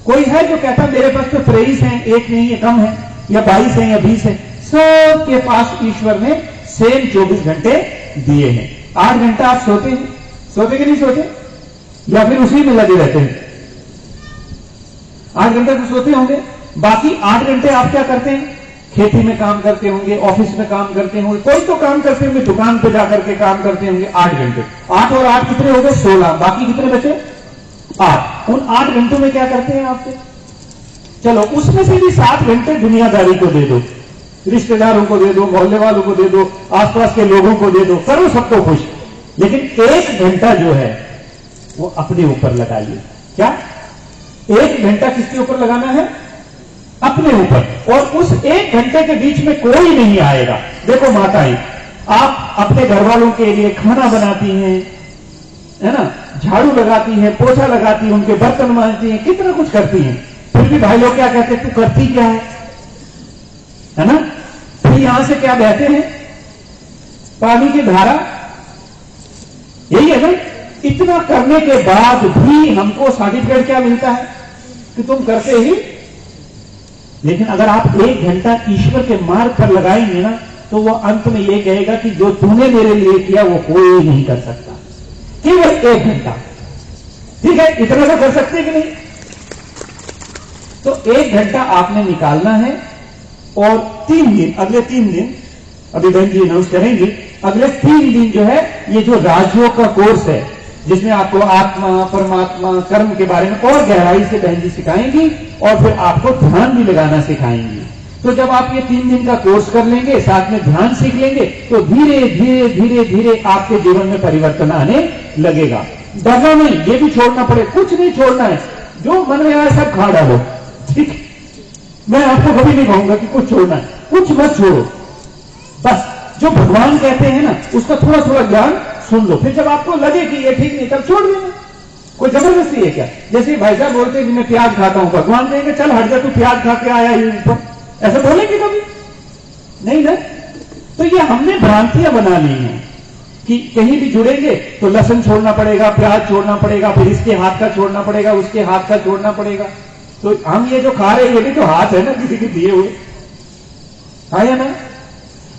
कोई है जो कहता मेरे पास तो 23 हैं, एक नहीं है, कम है, या 22 है या 20 है? सबके पास ईश्वर ने सेम 24 घंटे दिए हैं। 8 घंटा आप सोते हैं, सोते कि नहीं सोते? या फिर उसी में लगे रहते हैं? 8 घंटे तो सोते होंगे, बाकी 8 घंटे आप क्या करते हैं? खेती में काम करते होंगे, ऑफिस में काम करते होंगे, कोई तो काम करते होंगे, दुकान पे जाकर के काम करते होंगे। 8 घंटे, 8 और 8 कितने हो गए? 16। बाकी कितने बचे? 8। उन 8 घंटों में क्या करते हैं आपके? चलो उसमें से भी 7 घंटे दुनियादारी को दे दो, रिश्तेदारों को दे दो, मोहल्ले वालों को दे दो, आसपास के लोगों को दे दो, करो सबको खुश। लेकिन 1 घंटा जो है वो अपने ऊपर लगाइए। क्या? 1 घंटा किसके ऊपर लगाना है? अपने ऊपर। और उस 1 घंटे के बीच में कोई नहीं आएगा। देखो माताएं, आप अपने घर वालों के लिए खाना बनाती हैं, है ना, झाड़ू लगाती हैं, पोछा लगाती हैं, उनके बर्तन मांजती हैं, कितना कुछ करती हैं। फिर भी भाई लोग क्या कहते हैं? तू करती क्या है ना? फिर यहां से क्या बहते हैं? पानी की धारा। यही है ना? इतना करने के बाद भी हमको सर्टिफिकेट क्या मिलता है? कि तुम करते ही। लेकिन अगर आप 1 घंटा ईश्वर के मार्ग पर लगाएंगे ना, तो वो अंत में ये कहेगा कि जो तूने मेरे लिए किया वो कोई नहीं कर सकता। केवल 1 घंटा, ठीक है? इतना तो कर सकते कि नहीं? तो 1 घंटा आपने निकालना है। और 3 दिन, अगले 3 दिन, अभी बहन जी अनाउंस करेंगे, अगले 3 दिन जो है ये जो राजयोग का कोर्स है, जिसमें आपको आत्मा, परमात्मा, कर्म के बारे में और गहराई से बहन जी सिखाएंगी, और फिर आपको ध्यान भी लगाना सिखाएंगी। तो जब आप ये 3 दिन का कोर्स कर लेंगे, साथ में ध्यान सीख लेंगे, तो धीरे धीरे धीरे धीरे आपके जीवन में परिवर्तन आने लगेगा। डरना नहीं, ये भी छोड़ना पड़े, कुछ नहीं छोड़ना है, जो मन में आए सब खा डालो, ठीक है? मैं आपको कभी नहीं कहूंगा कि कुछ छोड़ना है, कुछ मत छोड़ो। बस जो भगवान कहते हैं ना, उसका थोड़ा थोड़ा ज्ञान सुन लो। फिर जब आपको लगे कि ये ठीक नहीं, तब छोड़ देना। कोई जबरदस्ती है क्या? जैसे भाई साहब बोलते हैं कि मैं प्याज खाता हूं, भगवान कहेंगे चल हट जा, तू प्याज खा के आया ये ऊपर, ऐसा बोलेंगे कभी? नहीं ना। तो ये हमने भ्रांतियां बना ली हैं कि कहीं भी जुड़ेंगे तो लहसुन छोड़ना पड़ेगा, प्याज छोड़ना पड़ेगा, फिर इसके हाथ का छोड़ना पड़ेगा, उसके हाथ का छोड़ना पड़ेगा। तो हम ये जो खा रहे हैं ये भी तो हाथ है ना, किसी के दिए हुए, है ना?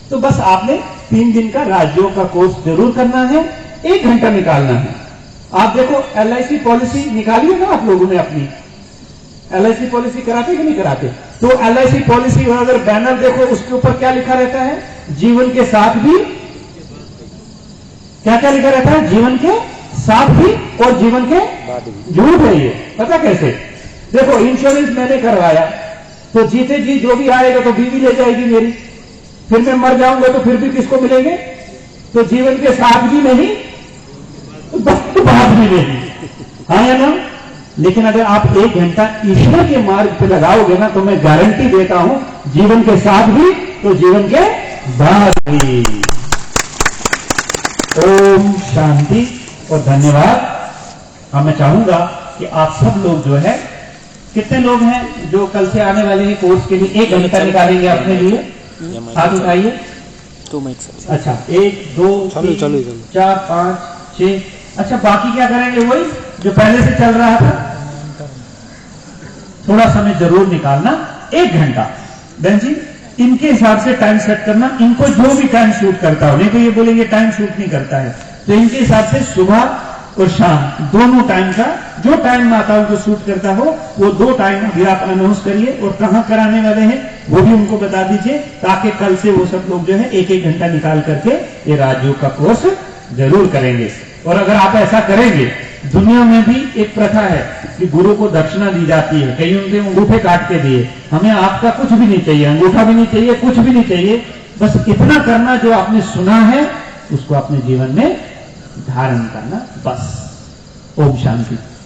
तो बस आपने 3 दिन का राजयोग का कोर्स जरूर करना है, 1 घंटा निकालना है। आप देखो LIC पॉलिसी निकाली है ना आप लोगों ने अपनी? LIC पॉलिसी कराते कि नहीं कराते? तो LIC पॉलिसी अगर बैनर देखो, उसके ऊपर क्या लिखा रहता है? जीवन के साथ भी, क्या क्या लिखा रहता है? जीवन के साथ भी और जीवन के झूठ है ये। पता कैसे? देखो इंश्योरेंस मैंने करवाया, तो जीते जी जो भी आएगा तो बीवी ले जाएगी मेरी, फिर मैं मर जाऊंगा तो फिर भी किसको मिलेंगे? तो जीवन के साथ भी नहीं, तो बाद भी नहीं, हाँ या ना? लेकिन अगर आप 1 घंटा ईश्वर के मार्ग पे लगाओगे ना, तो मैं गारंटी देता हूं, जीवन के साथ भी तो जीवन के बाद भी। ओम शांति और धन्यवाद। अब मैं चाहूंगा कि आप सब लोग जो है, कितने लोग हैं जो कल से आने वाले हैं कोर्स के लिए 1 घंटा निकालेंगे अपने लिए? हाथ उठाइए। अच्छा, 1 2 3 4 5 6। अच्छा, बाकी क्या करेंगे? वही जो पहले से चल रहा था। थोड़ा समय जरूर निकालना, 1 घंटा। बहन जी इनके हिसाब से टाइम सेट करना, इनको जो भी टाइम सूट करता हो, नहीं तो ये बोलेंगे टाइम सूट नहीं करता है, तो इनके हिसाब से सुबह और शाम दोनों टाइम का, जो टाइम माताओं को सूट करता हो वो 2 टाइम भी आप अनाउंस करिए, और कहां कराने वाले हैं वो भी उनको बता दीजिए, ताकि कल से वो सब लोग जो है 1-1 घंटा निकाल करके ये राजयोग का कोर्स जरूर करेंगे। और अगर आप ऐसा करेंगे, दुनिया में भी एक प्रथा है कि गुरु को दक्षिणा दी जाती है, कहीं उनके अंगूठे काट के दिए। हमें आपका कुछ भी नहीं चाहिए, अंगूठा भी नहीं चाहिए, कुछ भी नहीं चाहिए, बस इतना करना जो आपने सुना है उसको अपने जीवन में
धारण करना, बस। ओम शांति।